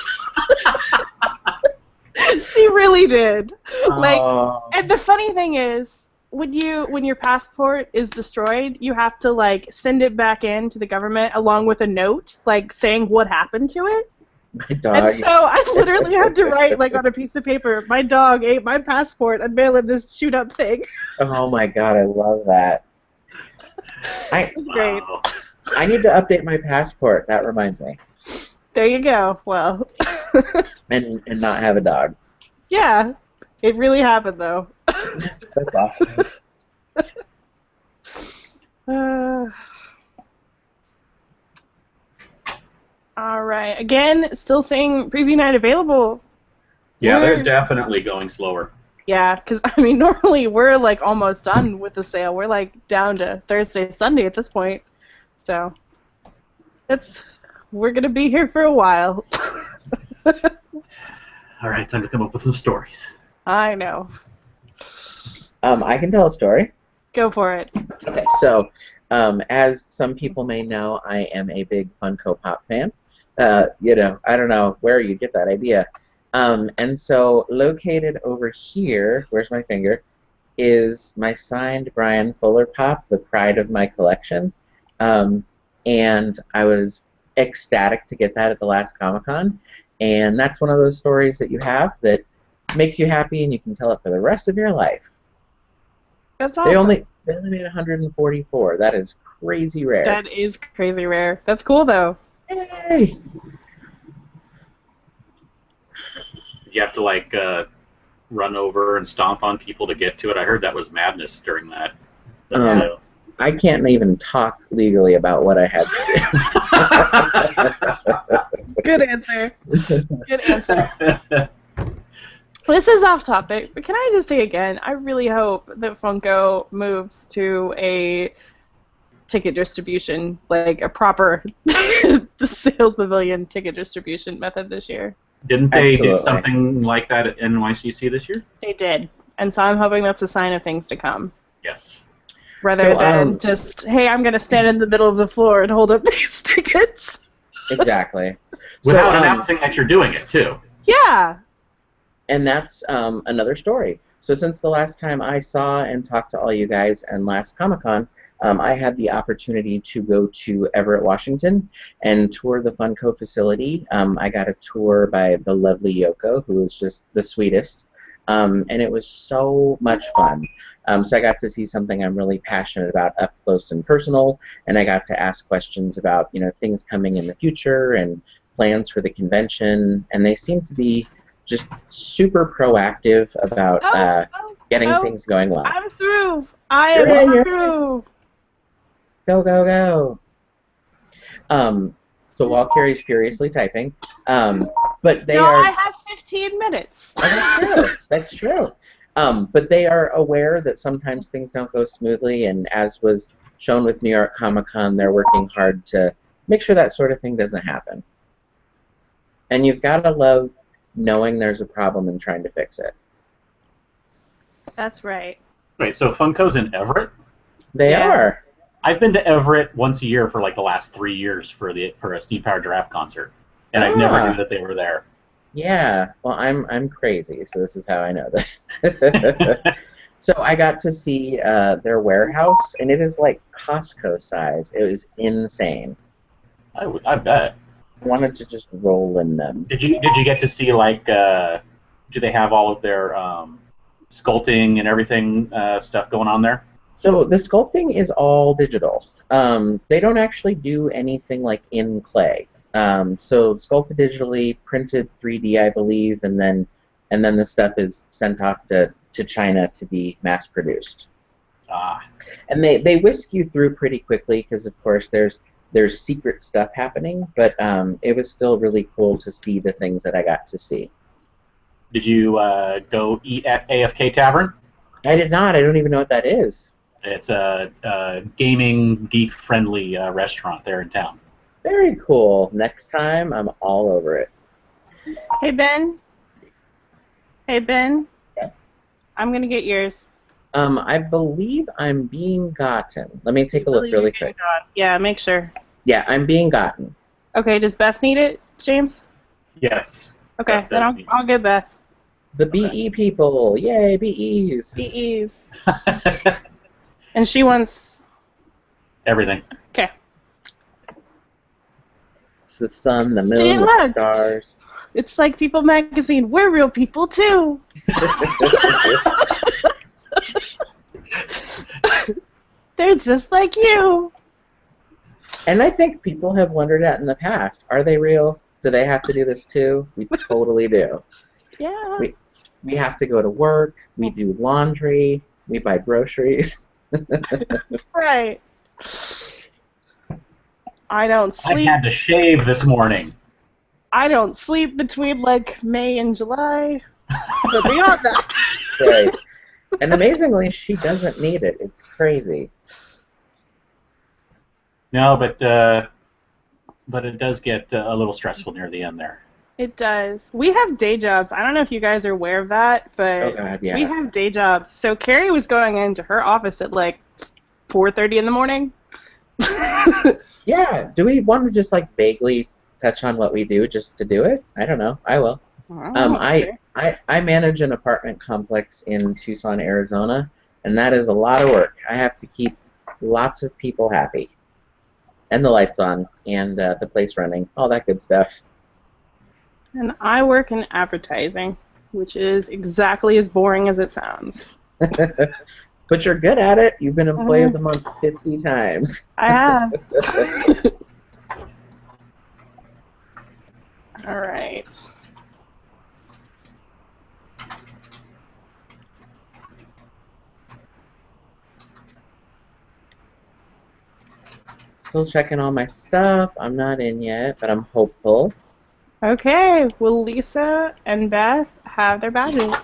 She really did. Like, Oh. and the funny thing is, when your passport is destroyed, you have to, like, send it back in to the government along with a note, like, saying what happened to it. My dog. And so I literally had to write, like, on a piece of paper, my dog ate my passport and mail in this shoot-up thing. Oh, my God, I love that. It's great. I need to update my passport. That reminds me. There you go. Well. and not have a dog. Yeah. It really happened, though. That's awesome. All right. Again, still saying preview night available. Yeah, they're definitely going slower. Yeah, because, I mean, normally we're, like, almost done with the sale. We're, like, down to Thursday, Sunday at this point. So, we're going to be here for a while. All right, time to come up with some stories. I know. I can tell a story. Go for it. Okay, so as some people may know, I am a big Funko Pop fan. You know, I don't know where you get that idea. And so located over here, where's my finger, is my signed Brian Fuller Pop, the pride of my collection. And I was ecstatic to get that at the last Comic-Con. And that's one of those stories that you have that makes you happy and you can tell it for the rest of your life. That's awesome. They only made 144. That is crazy rare. That is crazy rare. That's cool, though. Yay! You have to, like, run over and stomp on people to get to it. I heard that was madness during that sale. I can't even talk legally about what I had to do. Good answer. Good answer. This is off topic, but can I just say again, I really hope that Funko moves to a ticket distribution, like a proper sales pavilion ticket distribution method this year. Didn't they Absolutely. do something like that at NYCC this year? They did, and so I'm hoping that's a sign of things to come. Yes. Rather than just, hey, I'm going to stand in the middle of the floor and hold up these tickets. Exactly. Without announcing that you're doing it, too. Yeah. And that's another story. So since the last time I saw and talked to all you guys and last Comic-Con, I had the opportunity to go to Everett, Washington, and tour the Funko facility. I got a tour by the lovely Yoko, who was just the sweetest, and it was so much fun. So I got to see something I'm really passionate about up close and personal, and I got to ask questions about, you know, things coming in the future and plans for the convention, and they seem to be just super proactive about getting things going well. I'm through. I am through. Go, go, go. So while Kerry's furiously typing, but they are... I have 15 minutes. Oh, that's true. That's true. But they are aware that sometimes things don't go smoothly, and as was shown with New York Comic Con, they're working hard to make sure that sort of thing doesn't happen. And you've got to love knowing there's a problem and trying to fix it. That's right. Wait, so Funko's in Everett? They are. I've been to Everett once a year for like the last 3 years for a Steve Power Giraffe concert, and I never knew that they were there. Yeah, well, I'm crazy, so this is how I know this. So I got to see their warehouse, and it is like Costco size. It was insane. I bet. I wanted to just roll in them. Did you get to see, like, do they have all of their sculpting and everything stuff going on there? So the sculpting is all digital. They don't actually do anything like in clay. So sculpted digitally, printed 3D, I believe, and then the stuff is sent off to China to be mass produced. And they whisk you through pretty quickly because, of course, there's secret stuff happening, but it was still really cool to see the things that I got to see. Did you go eat at AFK Tavern? I did not. I don't even know what that is. It's a gaming, geek-friendly restaurant there in town. Very cool. Next time, I'm all over it. Hey, Ben. Hey, Ben. Yeah. I'm going to get yours. I believe I'm being gotten. Let me take a look really quick. Yeah, make sure. Yeah, I'm being gotten. Okay, does Beth need it, James? Yes. Okay, then I'll get Beth. The BE people. Yay, BEs. BEs. And she wants... Everything. Okay. It's the sun, the moon, See, the look. stars. It's like People Magazine. We're real people, too. They're just like you. And I think people have wondered that in the past. Are they real? Do they have to do this too? We totally do. Yeah. We have to go to work. We do laundry. We buy groceries. Right. I don't sleep. I had to shave this morning. I don't sleep between like May and July. But beyond that. Right. And amazingly, she doesn't need it. It's crazy. No, but it does get a little stressful near the end there. It does. We have day jobs. I don't know if you guys are aware of that, but Oh God, yeah. we have day jobs. So Kerry was going into her office at like 4:30 in the morning. Yeah. Do we want to just like vaguely touch on what we do just to do it? I don't know. I will. I manage an apartment complex in Tucson, Arizona, and that is a lot of work. I have to keep lots of people happy, and the lights on, and the place running, all that good stuff. And I work in advertising, which is exactly as boring as it sounds. But you're good at it. You've been Employee of the Month 50 times. I have. All right. Still checking all my stuff. I'm not in yet, but I'm hopeful. Okay. Will Lisa and Beth have their badges?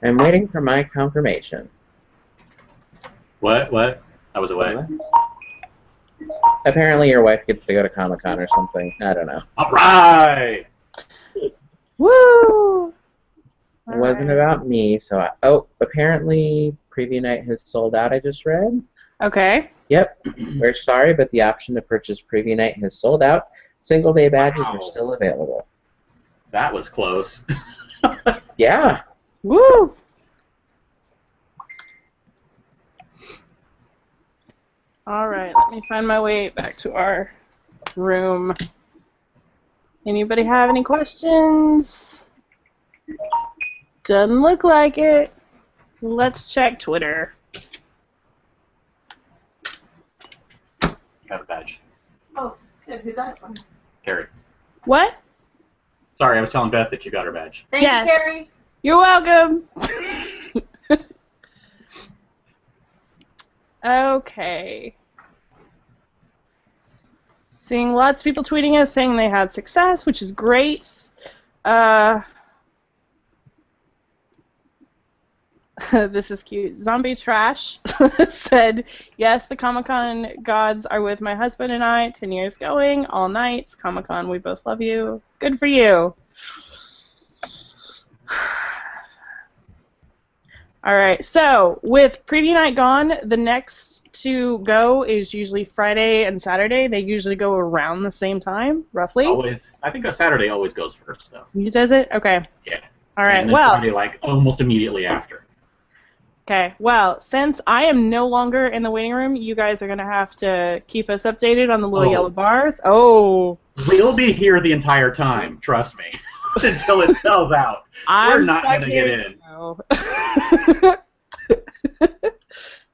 I'm waiting for my confirmation. What? I was away. Apparently your wife gets to go to Comic-Con or something. I don't know. All right. Woo! It wasn't about me, so apparently preview night has sold out, I just read. Okay. Yep. We're sorry, but the option to purchase preview night has sold out. Single day badges are still available. That was close. Yeah. Woo! All right, let me find my way back to our room. Anybody have any questions? Doesn't look like it. Let's check Twitter. Got a badge. Oh, good. Who's that from? Kerry. What? Sorry, I was telling Beth that you got her badge. Thank Yes. you, Kerry. You're welcome. Okay. Seeing lots of people tweeting us saying they had success, which is great. This is cute. Zombie Trash said, yes, the Comic-Con gods are with my husband and I. 10 years going, all nights. Comic-Con, we both love you. Good for you. All right, so with preview night gone, the next to go is usually Friday and Saturday. They usually go around the same time, roughly. Always. I think a Saturday always goes first, though. Does it? Okay. Yeah. All right, And then well. Friday, like, almost immediately after. Okay, well, since I am no longer in the waiting room, you guys are going to have to keep us updated on the little yellow bars. Oh. We'll be here the entire time, trust me, until it sells out. We're not going to get in.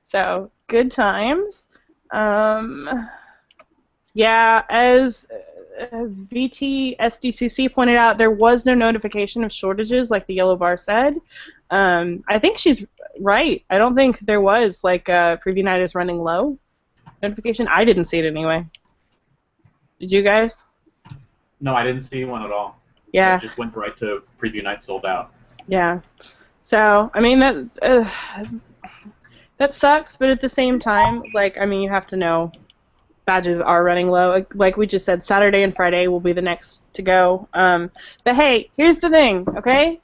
So, good times. Yeah, as VT SDCC pointed out, there was no notification of shortages like the yellow bar said. I think she's right. I don't think there was like preview night is running low notification. I didn't see it anyway. Did you guys? No, I didn't see one at all. Yeah. It just went right to preview night, sold out. Yeah. So, I mean, that sucks, but at the same time, like, I mean, you have to know badges are running low. Like we just said, Saturday and Friday will be the next to go. But hey, here's the thing, okay?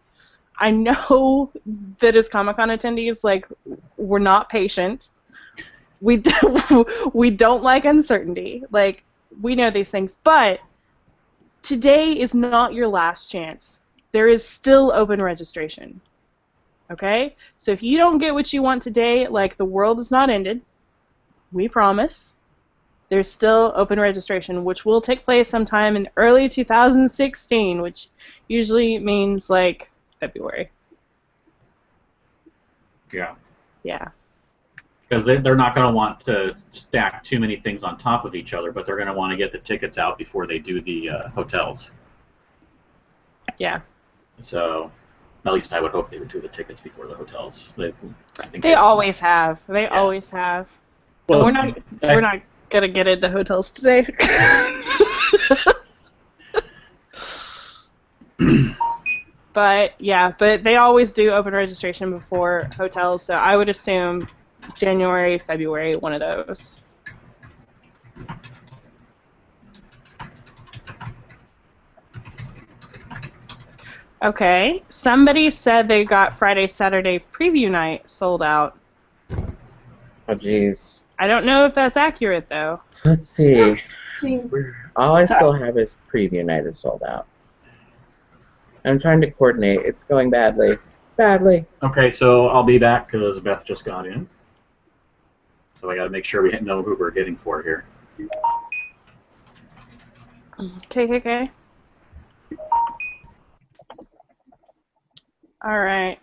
I know that as Comic-Con attendees, like, we're not patient. We don't like uncertainty. Like, we know these things, but today is not your last chance. There is still open registration. Okay? So if you don't get what you want today, like, the world is not ended. We promise. There's still open registration, which will take place sometime in early 2016, which usually means, like, February. Yeah. Yeah. Because they're not going to want to stack too many things on top of each other, but they're going to want to get the tickets out before they do the hotels. Yeah. So, at least I would hope they would do the tickets before the hotels. They always have. They always have. Well, and we're not gonna get into hotels today. But yeah, but they always do open registration before hotels, so I would assume January, February, one of those. Okay, somebody said they got Friday, Saturday preview night sold out. Oh, jeez. I don't know if that's accurate, though. Let's see. All I still have is preview night is sold out. I'm trying to coordinate. It's going badly. Badly. Okay, so I'll be back because Beth just got in. So I got to make sure we know who we're getting for here. Okay. All right.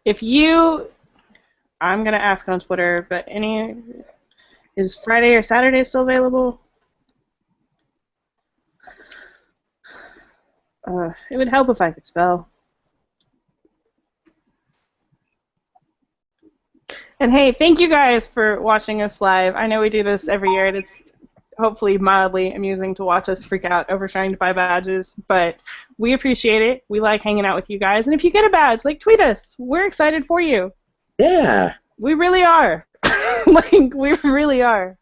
I'm going to ask on Twitter, but is Friday or Saturday still available? It would help if I could spell. And hey, thank you guys for watching us live. I know we do this every year, and it's hopefully mildly amusing to watch us freak out over trying to buy badges, but we appreciate it. We like hanging out with you guys, and if you get a badge, like, tweet us. We're excited for you. Yeah. We really are. Like, we really are.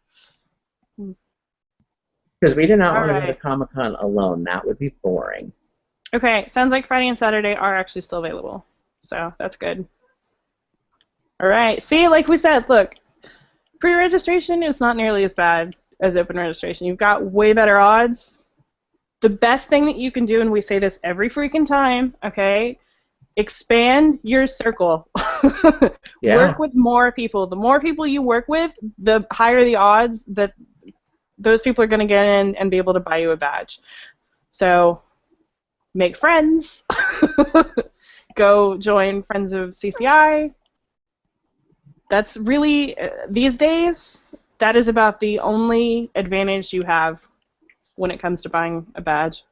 Because we do not want to right. go to Comic-Con alone. That would be boring. Okay, sounds like Friday and Saturday are actually still available, so that's good. All right, see, like we said, look, pre-registration is not nearly as bad as open registration. You've got way better odds. The best thing that you can do, and we say this every freaking time, okay, expand your circle. Yeah. Work with more people. The more people you work with, the higher the odds that those people are going to get in and be able to buy you a badge. So make friends. Go join Friends of CCI. That's really, these days, that is about the only advantage you have when it comes to buying a badge.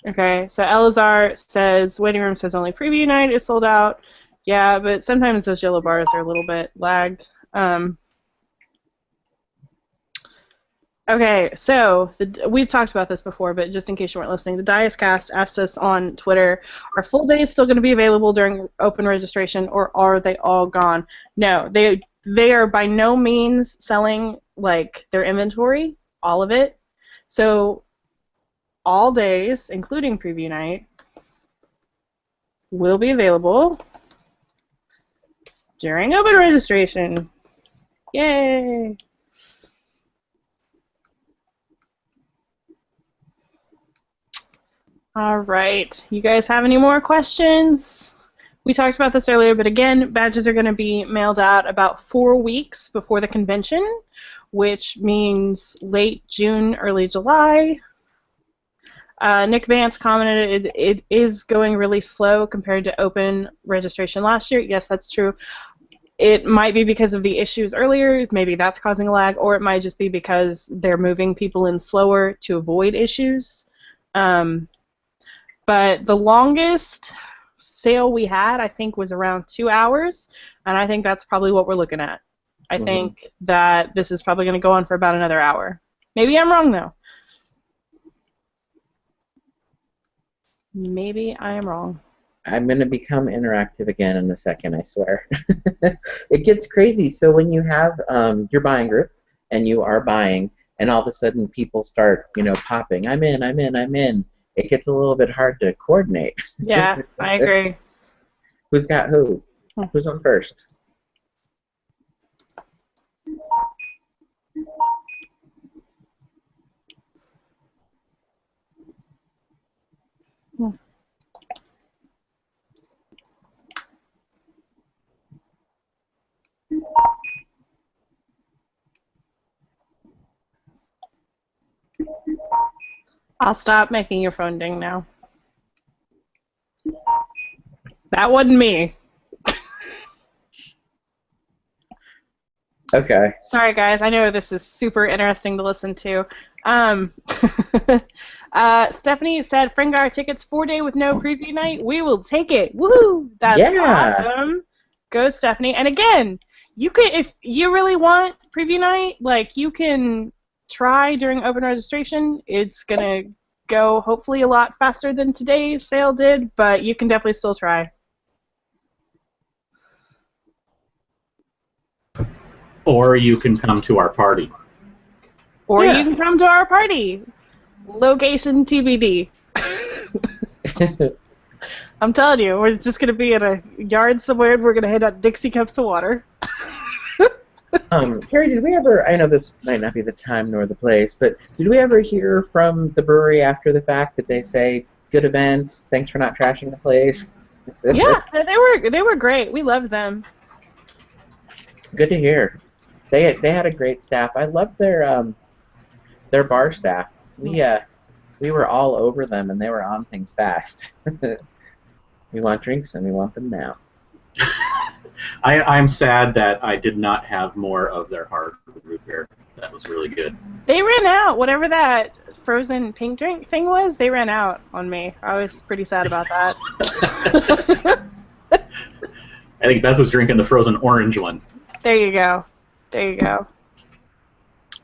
Okay, so Elazar says, waiting room says only preview night is sold out. Yeah, but sometimes those yellow bars are a little bit lagged. Okay, so we've talked about this before, but just in case you weren't listening, the Diascast asked us on Twitter, are full days still going to be available during open registration, or are they all gone? No, they are by no means selling, like, their inventory, all of it. So all days, including preview night, will be available during open registration. Yay! All right. You guys have any more questions? We talked about this earlier, but again, badges are going to be mailed out about 4 weeks before the convention, which means late June, early July. Nick Vance commented it is going really slow compared to open registration last year. Yes, that's true. It might be because of the issues earlier. Maybe that's causing a lag, or it might just be because they're moving people in slower to avoid issues. But the longest sale we had, I think, was around 2 hours, and I think that's probably what we're looking at. I think that this is probably going to go on for about another hour. Maybe I'm wrong, though. Maybe I am wrong. I'm going to become interactive again in a second, I swear. It gets crazy. So when you have your buying group and you are buying, and all of a sudden people start, popping, I'm in, I'm in, I'm in, it gets a little bit hard to coordinate. Yeah, I agree. Who's got who? Who's on first? I'll stop making your phone ding now. That wasn't me. Okay. Sorry, guys. I know this is super interesting to listen to. Stephanie said, Fringar tickets 4-day with no preview night. We will take it. Woohoo! That's awesome. Go, Stephanie. And again, you could, if you really want preview night, like you can try during open registration. It's gonna go hopefully a lot faster than today's sale did, but you can definitely still try. Or you can come to our party. Or you can come to our party. Location TBD. I'm telling you, we're just going to be in a yard somewhere and we're going to hand out Dixie cups of water. Kerry, did we ever, I know this might not be the time nor the place, but did we ever hear from the brewery after the fact that they say, good event, thanks for not trashing the place? Yeah, they were great. We loved them. Good to hear. They had a great staff. I loved their bar staff. We were all over them, and they were on things fast. We want drinks, and we want them now. I'm sad that I did not have more of their hard root beer. That was really good. They ran out. Whatever that frozen pink drink thing was, they ran out on me. I was pretty sad about that. I think Beth was drinking the frozen orange one. There you go. There you go.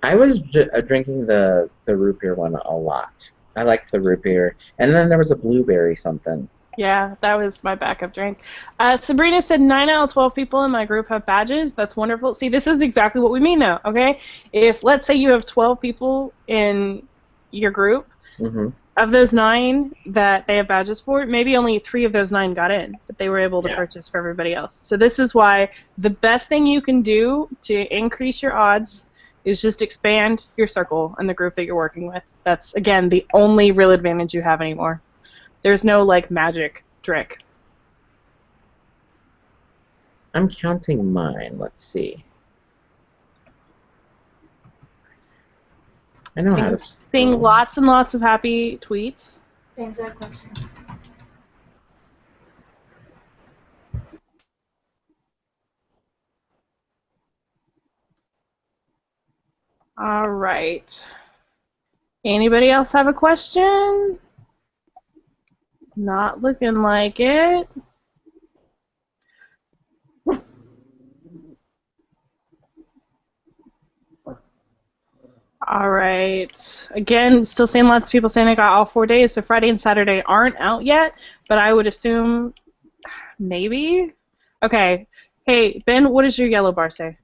I was drinking the root beer one a lot. I liked the root beer. And then there was a blueberry something. Yeah, that was my backup drink. Sabrina said 9 out of 12 people in my group have badges. That's wonderful. See, this is exactly what we mean, though, okay? If, let's say you have 12 people in your group, of those 9 that they have badges for, maybe only 3 of those 9 got in, but they were able to purchase for everybody else. So this is why the best thing you can do to increase your odds is just expand your circle and the group that you're working with. That's, again, the only real advantage you have anymore. There's no, like, magic trick. I'm counting mine. Let's see. I know how to... Seeing lots and lots of happy tweets. Same exact question. All right. Anybody else have a question? Not looking like it. All right. Again, still seeing lots of people saying they got all 4 days, so Friday and Saturday aren't out yet, but I would assume maybe. Okay. Hey, Ben, what does your yellow bar say?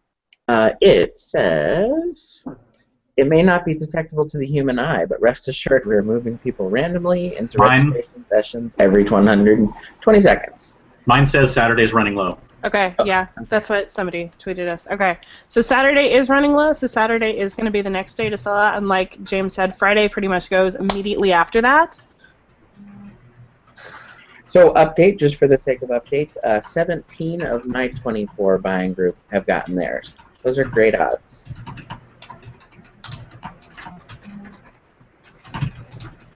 It says, it may not be detectable to the human eye, but rest assured we are moving people randomly into registration sessions every 120 seconds. Mine says Saturday's running low. Okay, yeah, that's what somebody tweeted us. Okay, so Saturday is running low, so Saturday is going to be the next day to sell out, and like James said, Friday pretty much goes immediately after that. So update, just for the sake of update, 17 of my 24 buying group have gotten theirs. Those are great odds.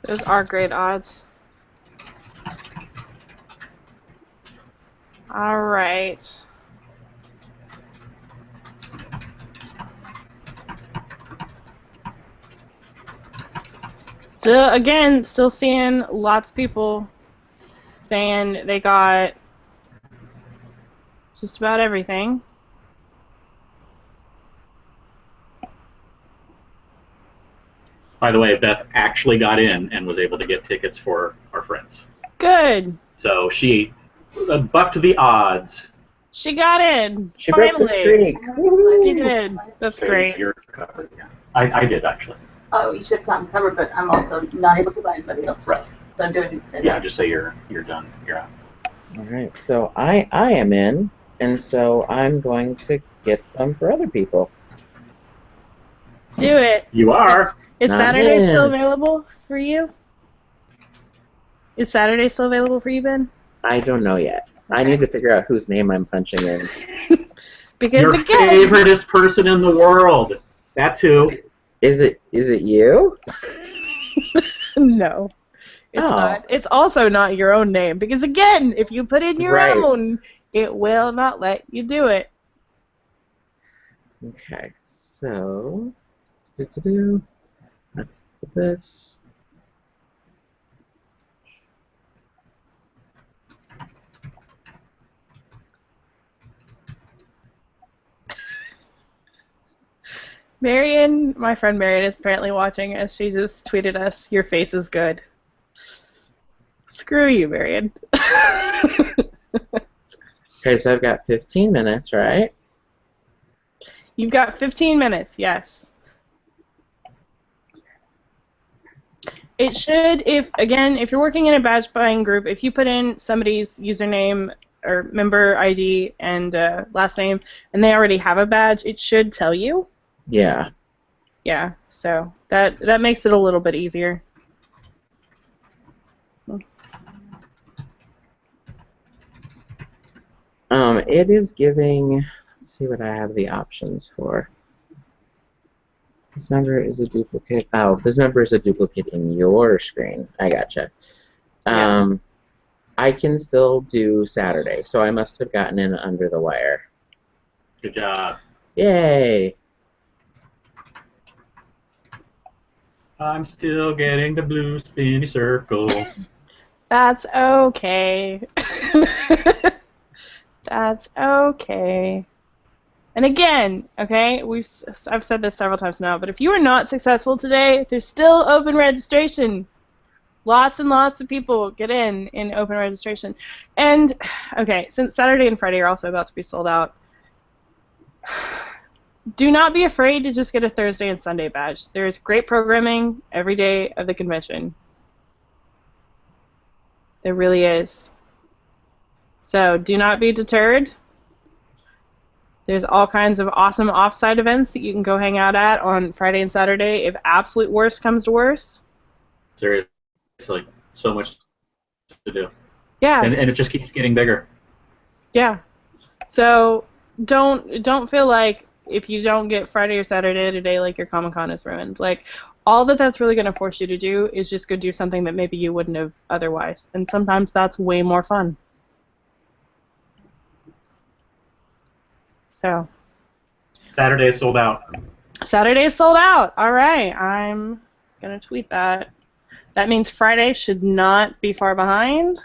Those are great odds. All right. Still seeing lots of people saying they got just about everything. By the way, Beth actually got in and was able to get tickets for our friends. Good. So she bucked the odds. She got in. She finally. broke the streak. She did. That's So great. You're covered. Yeah. I did actually. Oh, you should have covered, but I'm also not able to buy anybody else. Right. So I'm doing it. Yeah, just say you're done. You're out. All right, so I am in, and so I'm going to get some for other people. Do it. You are. Is Not Saturday in. still available for you? Is Saturday still available for you, Ben? I don't know yet. I need to figure out whose name I'm punching in. Because Your again, favoriteest person in the world. That's who. Is it you? no, it's not. It's also not your own name because again, if you put in your own, it will not let you do it. Okay, so let's put this. Marion, my friend Marion, is apparently watching us. She just tweeted us, "Your face is good." Screw you, Marion. Okay, so I've got 15 minutes, right? You've got 15 minutes, yes. It should, if you're working in a badge buying group, if you put in somebody's username or member ID and last name, and they already have a badge, it should tell you. Yeah. Yeah, so that makes it a little bit easier. It is giving. Let's see what I have the options for. This number is a duplicate. Oh, this number is a duplicate in your screen. I gotcha. Yeah. I can still do Saturday, so I must have gotten in under the wire. Good job. Yay! I'm still getting the blue spinny circle. That's okay. That's okay. And again, okay, I've said this several times now, but if you are not successful today, there's still open registration. Lots and lots of people get in open registration. And, okay, since Saturday and Friday are also about to be sold out, do not be afraid to just get a Thursday and Sunday badge. There's great programming every day of the convention. There really is. So do not be deterred. There's all kinds of awesome off-site events that you can go hang out at on Friday and Saturday if absolute worst comes to worst. Seriously, so much to do. Yeah. And it just keeps getting bigger. Yeah. So don't feel like if you don't get Friday or Saturday today, like your Comic-Con is ruined. Like, all that's really going to force you to do is just go do something that maybe you wouldn't have otherwise. And sometimes that's way more fun. So. Saturday is sold out. Saturday is sold out. All right. I'm going to tweet that. That means Friday should not be far behind.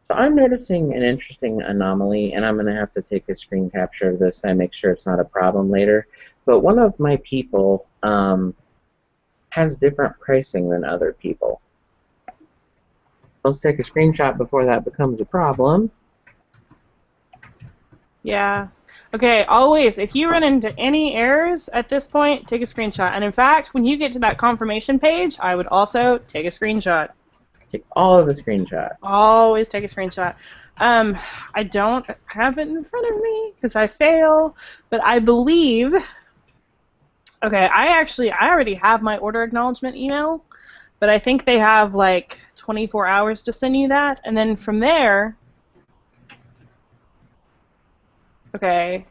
So I'm noticing an interesting anomaly, and I'm going to have to take a screen capture of this and make sure it's not a problem later. But one of my people has different pricing than other people. Let's take a screenshot before that becomes a problem. Yeah. Okay, always, if you run into any errors at this point, take a screenshot. And in fact, when you get to that confirmation page, I would also take a screenshot. Take all of the screenshots. Always take a screenshot. I don't have it in front of me because I fail, but I believe... Okay, I already have my order acknowledgement email, but I think they have like 24 hours to send you that, and then from there... Okay,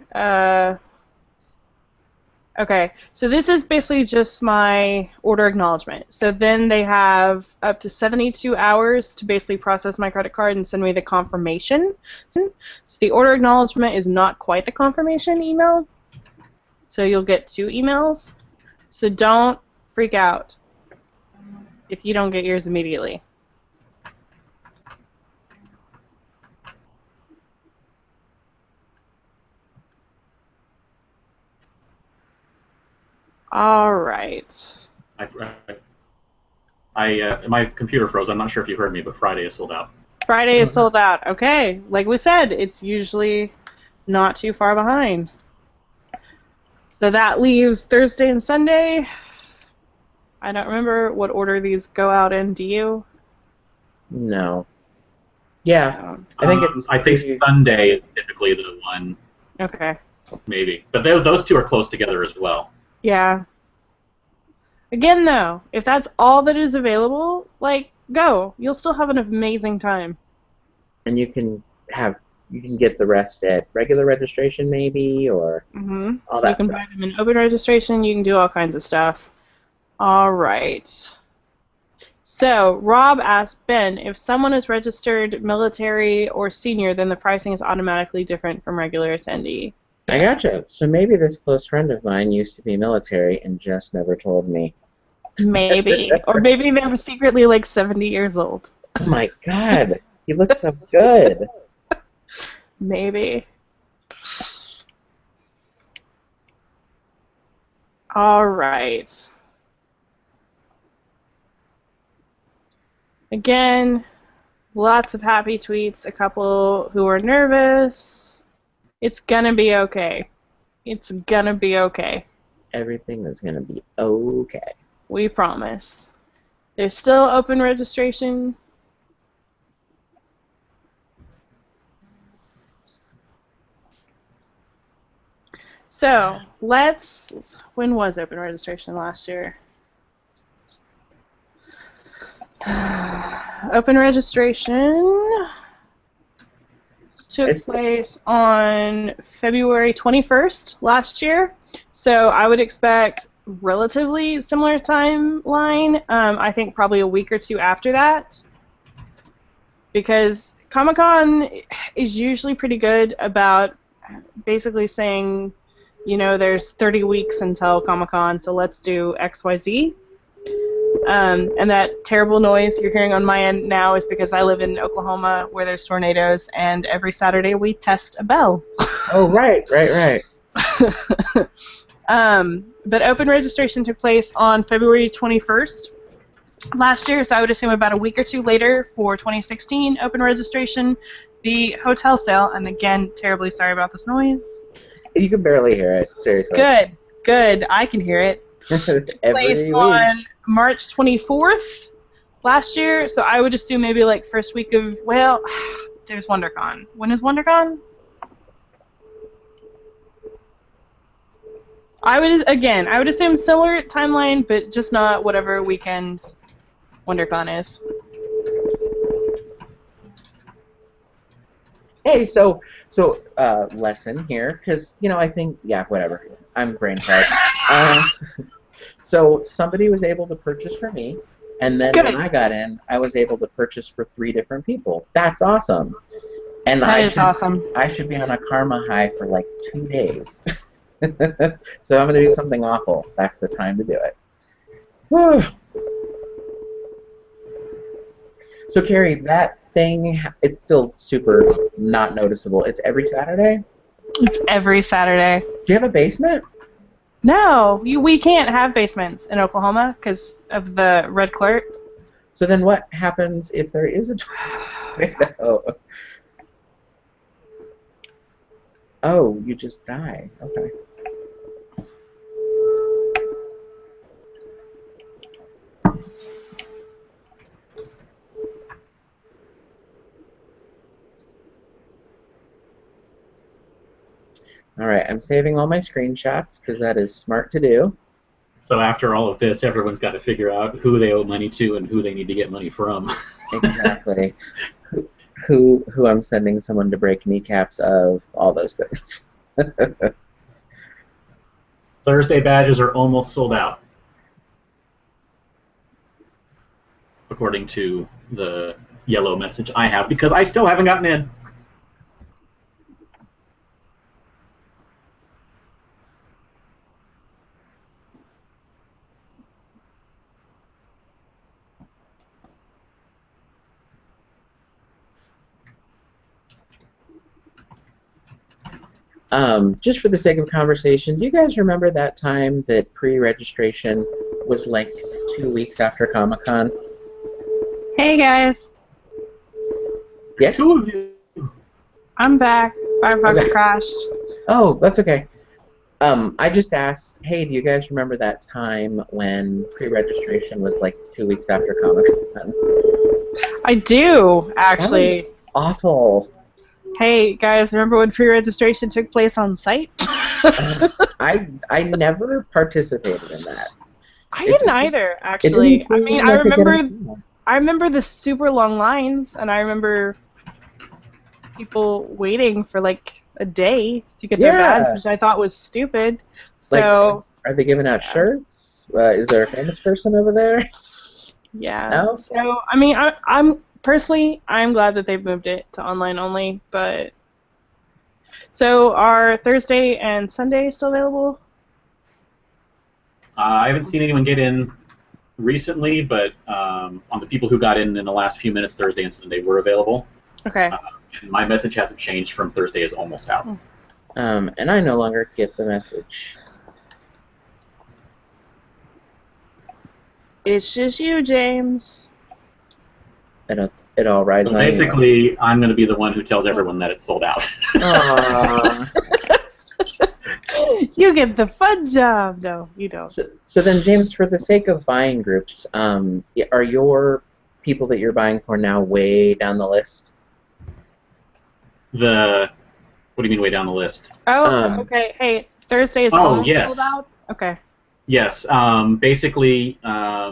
okay, so this is basically just my order acknowledgement. So then they have up to 72 hours to basically process my credit card and send me the confirmation. So the order acknowledgement is not quite the confirmation email. So you'll get 2 emails. So don't freak out if you don't get yours immediately. All right. My computer froze. I'm not sure if you heard me, but Friday is sold out. Friday is sold out. Okay. Like we said, it's usually not too far behind. So that leaves Thursday and Sunday. I don't remember what order these go out in. Do you? No. Yeah. I think Sunday is typically the one. Okay. Maybe. But those two are close together as well. Yeah. Again, though, if that's all that is available, like, go. You'll still have an amazing time. And you can get the rest at regular registration, maybe, or all that You can stuff. buy them in open registration. You can do all kinds of stuff. All right. So, Rob asked Ben, if someone is registered military or senior, then the pricing is automatically different from regular attendee. I gotcha. So maybe this close friend of mine used to be military and just never told me. Maybe. Or maybe they're secretly like 70 years old. Oh my god. You look so good. Maybe. All right. Again, lots of happy tweets, a couple who are nervous. It's gonna be okay. It's gonna be okay. Everything is gonna be okay. We promise. There's still open registration. So, when was open registration last year? Open registration took place on February 21st last year, so I would expect relatively similar timeline. I think probably a week or two after that, because Comic-Con is usually pretty good about basically saying, you know, there's 30 weeks until Comic-Con, so let's do XYZ. And that terrible noise you're hearing on my end now is because I live in Oklahoma where there's tornadoes, and every Saturday we test a bell. Oh, right. But open registration took place on February 21st last year, so I would assume about a week or two later for 2016 open registration. The hotel sale, and again, terribly sorry about this noise. You can barely hear it, seriously. Good. I can hear it. Took place on March 24th last year, so I would assume maybe like first week of, well, there's WonderCon. When is WonderCon? I would assume similar timeline, but just not whatever weekend WonderCon is. Hey, so lesson here, because, you know, I think, yeah, whatever. I'm brain fried. So somebody was able to purchase for me, and then when I got in, I was able to purchase for 3 different people. That's awesome. And that is awesome. I should be on a karma high for like 2 days. So I'm going to do something awful. That's the time to do it. Whew. So, Kerry, that thing, it's still super not noticeable. It's every Saturday? It's every Saturday. Do you have a basement? No, we can't have basements in Oklahoma because of the red clerk. So then what happens if there is a tornado? Oh, you just die. Okay. Alright, I'm saving all my screenshots because that is smart to do. So after all of this, everyone's got to figure out who they owe money to and who they need to get money from. Exactly. Who I'm sending someone to break kneecaps of, all those things. Thursday badges are almost sold out, according to the yellow message I have, because I still haven't gotten in. Just for the sake of conversation, do you guys remember that time that pre-registration was like 2 weeks after Comic-Con? Hey guys, Yes? Two of you. I'm back. Firefox Okay. crashed. Oh, that's okay. I just asked, hey, do you guys remember that time when pre-registration was like 2 weeks after Comic-Con? I do, actually. That was awful. Hey guys, remember when pre-registration took place on site? I never participated in that. I didn't either, It actually. didn't I seem mean, like a good idea. I remember the super long lines, and I remember people waiting for like a day to get their badge, Yeah. which I thought was stupid. Like, So, are they giving out yeah. shirts? Is there a famous person over there? yeah. No? So, I mean, I'm glad that they've moved it to online only, but so are Thursday and Sunday still available? I haven't seen anyone get in recently, but on the people who got in the last few minutes, Thursday and Sunday were available. Okay. And my message hasn't changed from Thursday is almost out. And I no longer get the message. It's just you, James. It all rides So on you. basically, I'm going to be the one who tells everyone that it's sold out. Aw. You get the fun job. No, you don't. So then, James, for the sake of buying groups, are your people that you're buying for now way down the list? What do you mean way down the list? Oh, okay. Hey, Thursday is almost sold out? Okay. Yes. Basically,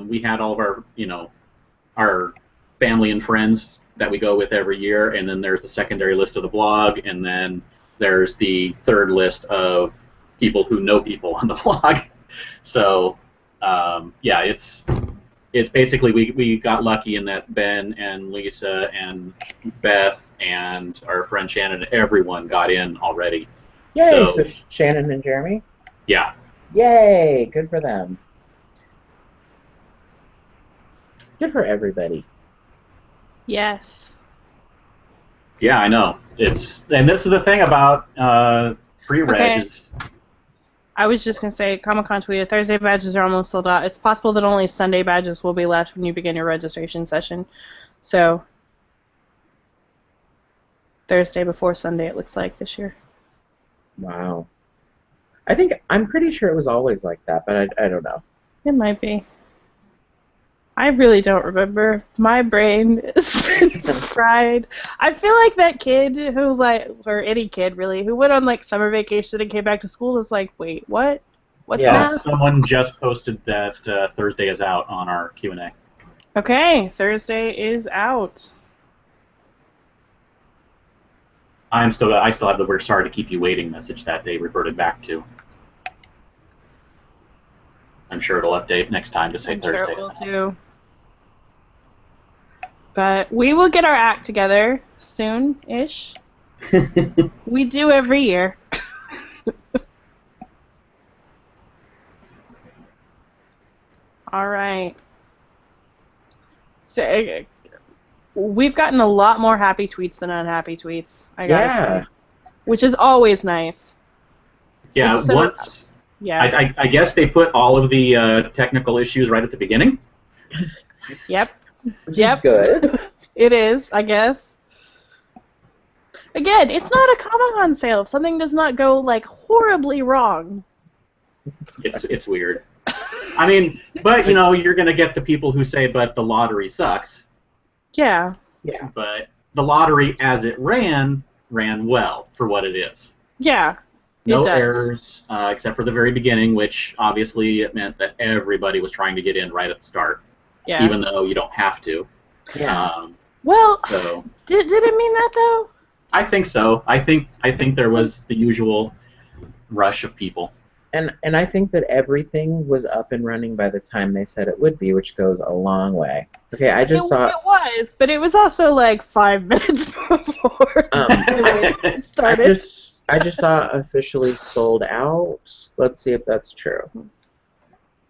we had all of our, our family and friends that we go with every year, and then there's the secondary list of the blog, and then there's the third list of people who know people on the blog. So, yeah, it's basically we got lucky in that Ben and Lisa and Beth and our friend Shannon, everyone got in already. Yay! So Shannon and Jeremy? Yeah. Yay! Good for them. Good for everybody. Yes. Yeah, I know. And this is the thing about pre-reg. Okay. I was just going to say, Comic-Con tweeted, Thursday badges are almost sold out. It's possible that only Sunday badges will be left when you begin your registration session. So, Thursday before Sunday, it looks like, this year. Wow. I'm pretty sure it was always like that, but I don't know. It might be. I really don't remember. My brain has been fried. I feel like that kid who, or any kid really, who went on summer vacation and came back to school is like, wait, what? What's math? Someone just posted that Thursday is out on our Q&A. Okay, Thursday is out. I still have the "we're sorry to keep you waiting" message that they reverted back to. I'm sure it'll update next time to say Thursday. Sure it will too. But we will get our act together soon-ish. We do every year. All right. So we've gotten a lot more happy tweets than unhappy tweets, I gotta say. Which is always nice. Yeah, yeah. I guess they put all of the technical issues right at the beginning. Yep. Yep. Good. It is, I guess. Again, it's not a Comic-Con sale. If something does not go horribly wrong. It's weird. I mean, but you're gonna get the people who say, "But the lottery sucks." Yeah. Yeah. But the lottery, as it ran well for what it is. Yeah. No errors, except for the very beginning, which obviously it meant that everybody was trying to get in right at the start. Yeah. Even though you don't have to. Yeah. Well, so, did it mean that though? I think so. I think there was the usual rush of people. And I think that everything was up and running by the time they said it would be, which goes a long way. Okay, I just saw. It was, but it was also 5 minutes before it started. I just saw officially sold out. Let's see if that's true.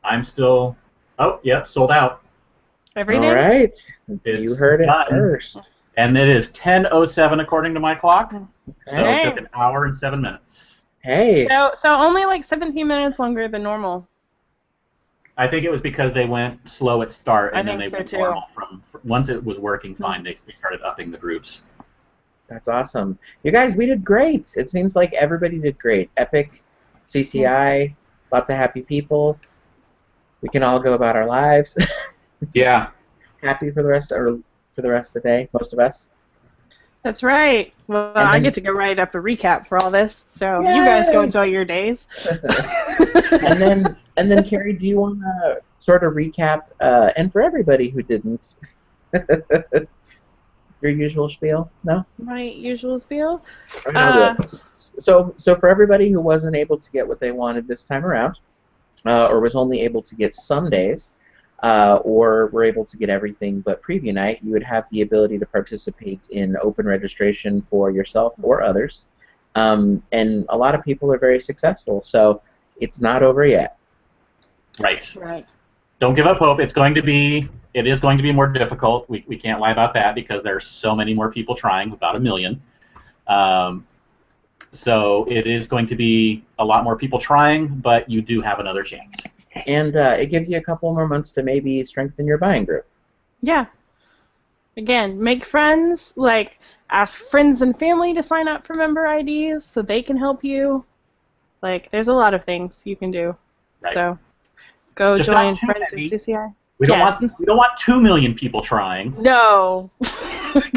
I'm still. Oh, yep, sold out. Everything? All right. It's you heard it first. And it is 10:07 according to my clock. Okay. So it took an hour and 7 minutes. Hey. So only like 17 minutes longer than normal. I think it was because they went slow at start, and then they went too. normal. Once it was working fine, they started upping the groups. That's awesome. You guys, we did great. It seems like everybody did great. Epic, CCI, lots of happy people. We can all go about our lives. Yeah. Happy for the rest of the day, most of us. That's right. Well, And I then- get to go write up a recap for all this, so Yay! you guys go enjoy your days. and then Kerry, do you want to sort of recap, and for everybody who didn't, your usual spiel? No? My usual spiel? Okay, I'll do it. So for everybody who wasn't able to get what they wanted this time around, or was only able to get some days, or were able to get everything but preview night, you would have the ability to participate in open registration for yourself or others. And a lot of people are very successful, so it's not over yet. Right. Don't give up hope. It is going to be more difficult. We can't lie about that because there's so many more people trying, about 1 million. So it is going to be a lot more people trying, but you do have another chance. And it gives you a couple more months to maybe strengthen your buying group. Yeah. Again, make friends, like ask friends and family to sign up for member IDs so they can help you. Like, there's a lot of things you can do. Right. So go Just join not too Friends of many. CCI. We don't want 2 million people trying. No.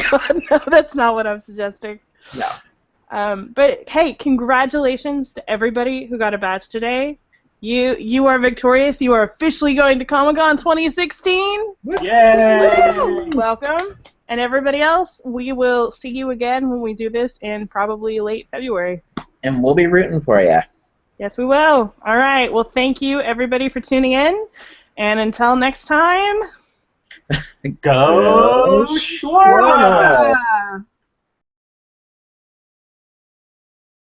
God, no, that's not what I'm suggesting. No. But hey, congratulations to everybody who got a badge today. You are victorious. You are officially going to Comic-Con 2016. Yay! Woo! Welcome. And everybody else, we will see you again when we do this in probably late February. And we'll be rooting for you. Yes, we will. All right. Well, thank you, everybody, for tuning in. And until next time... Go Shawarma!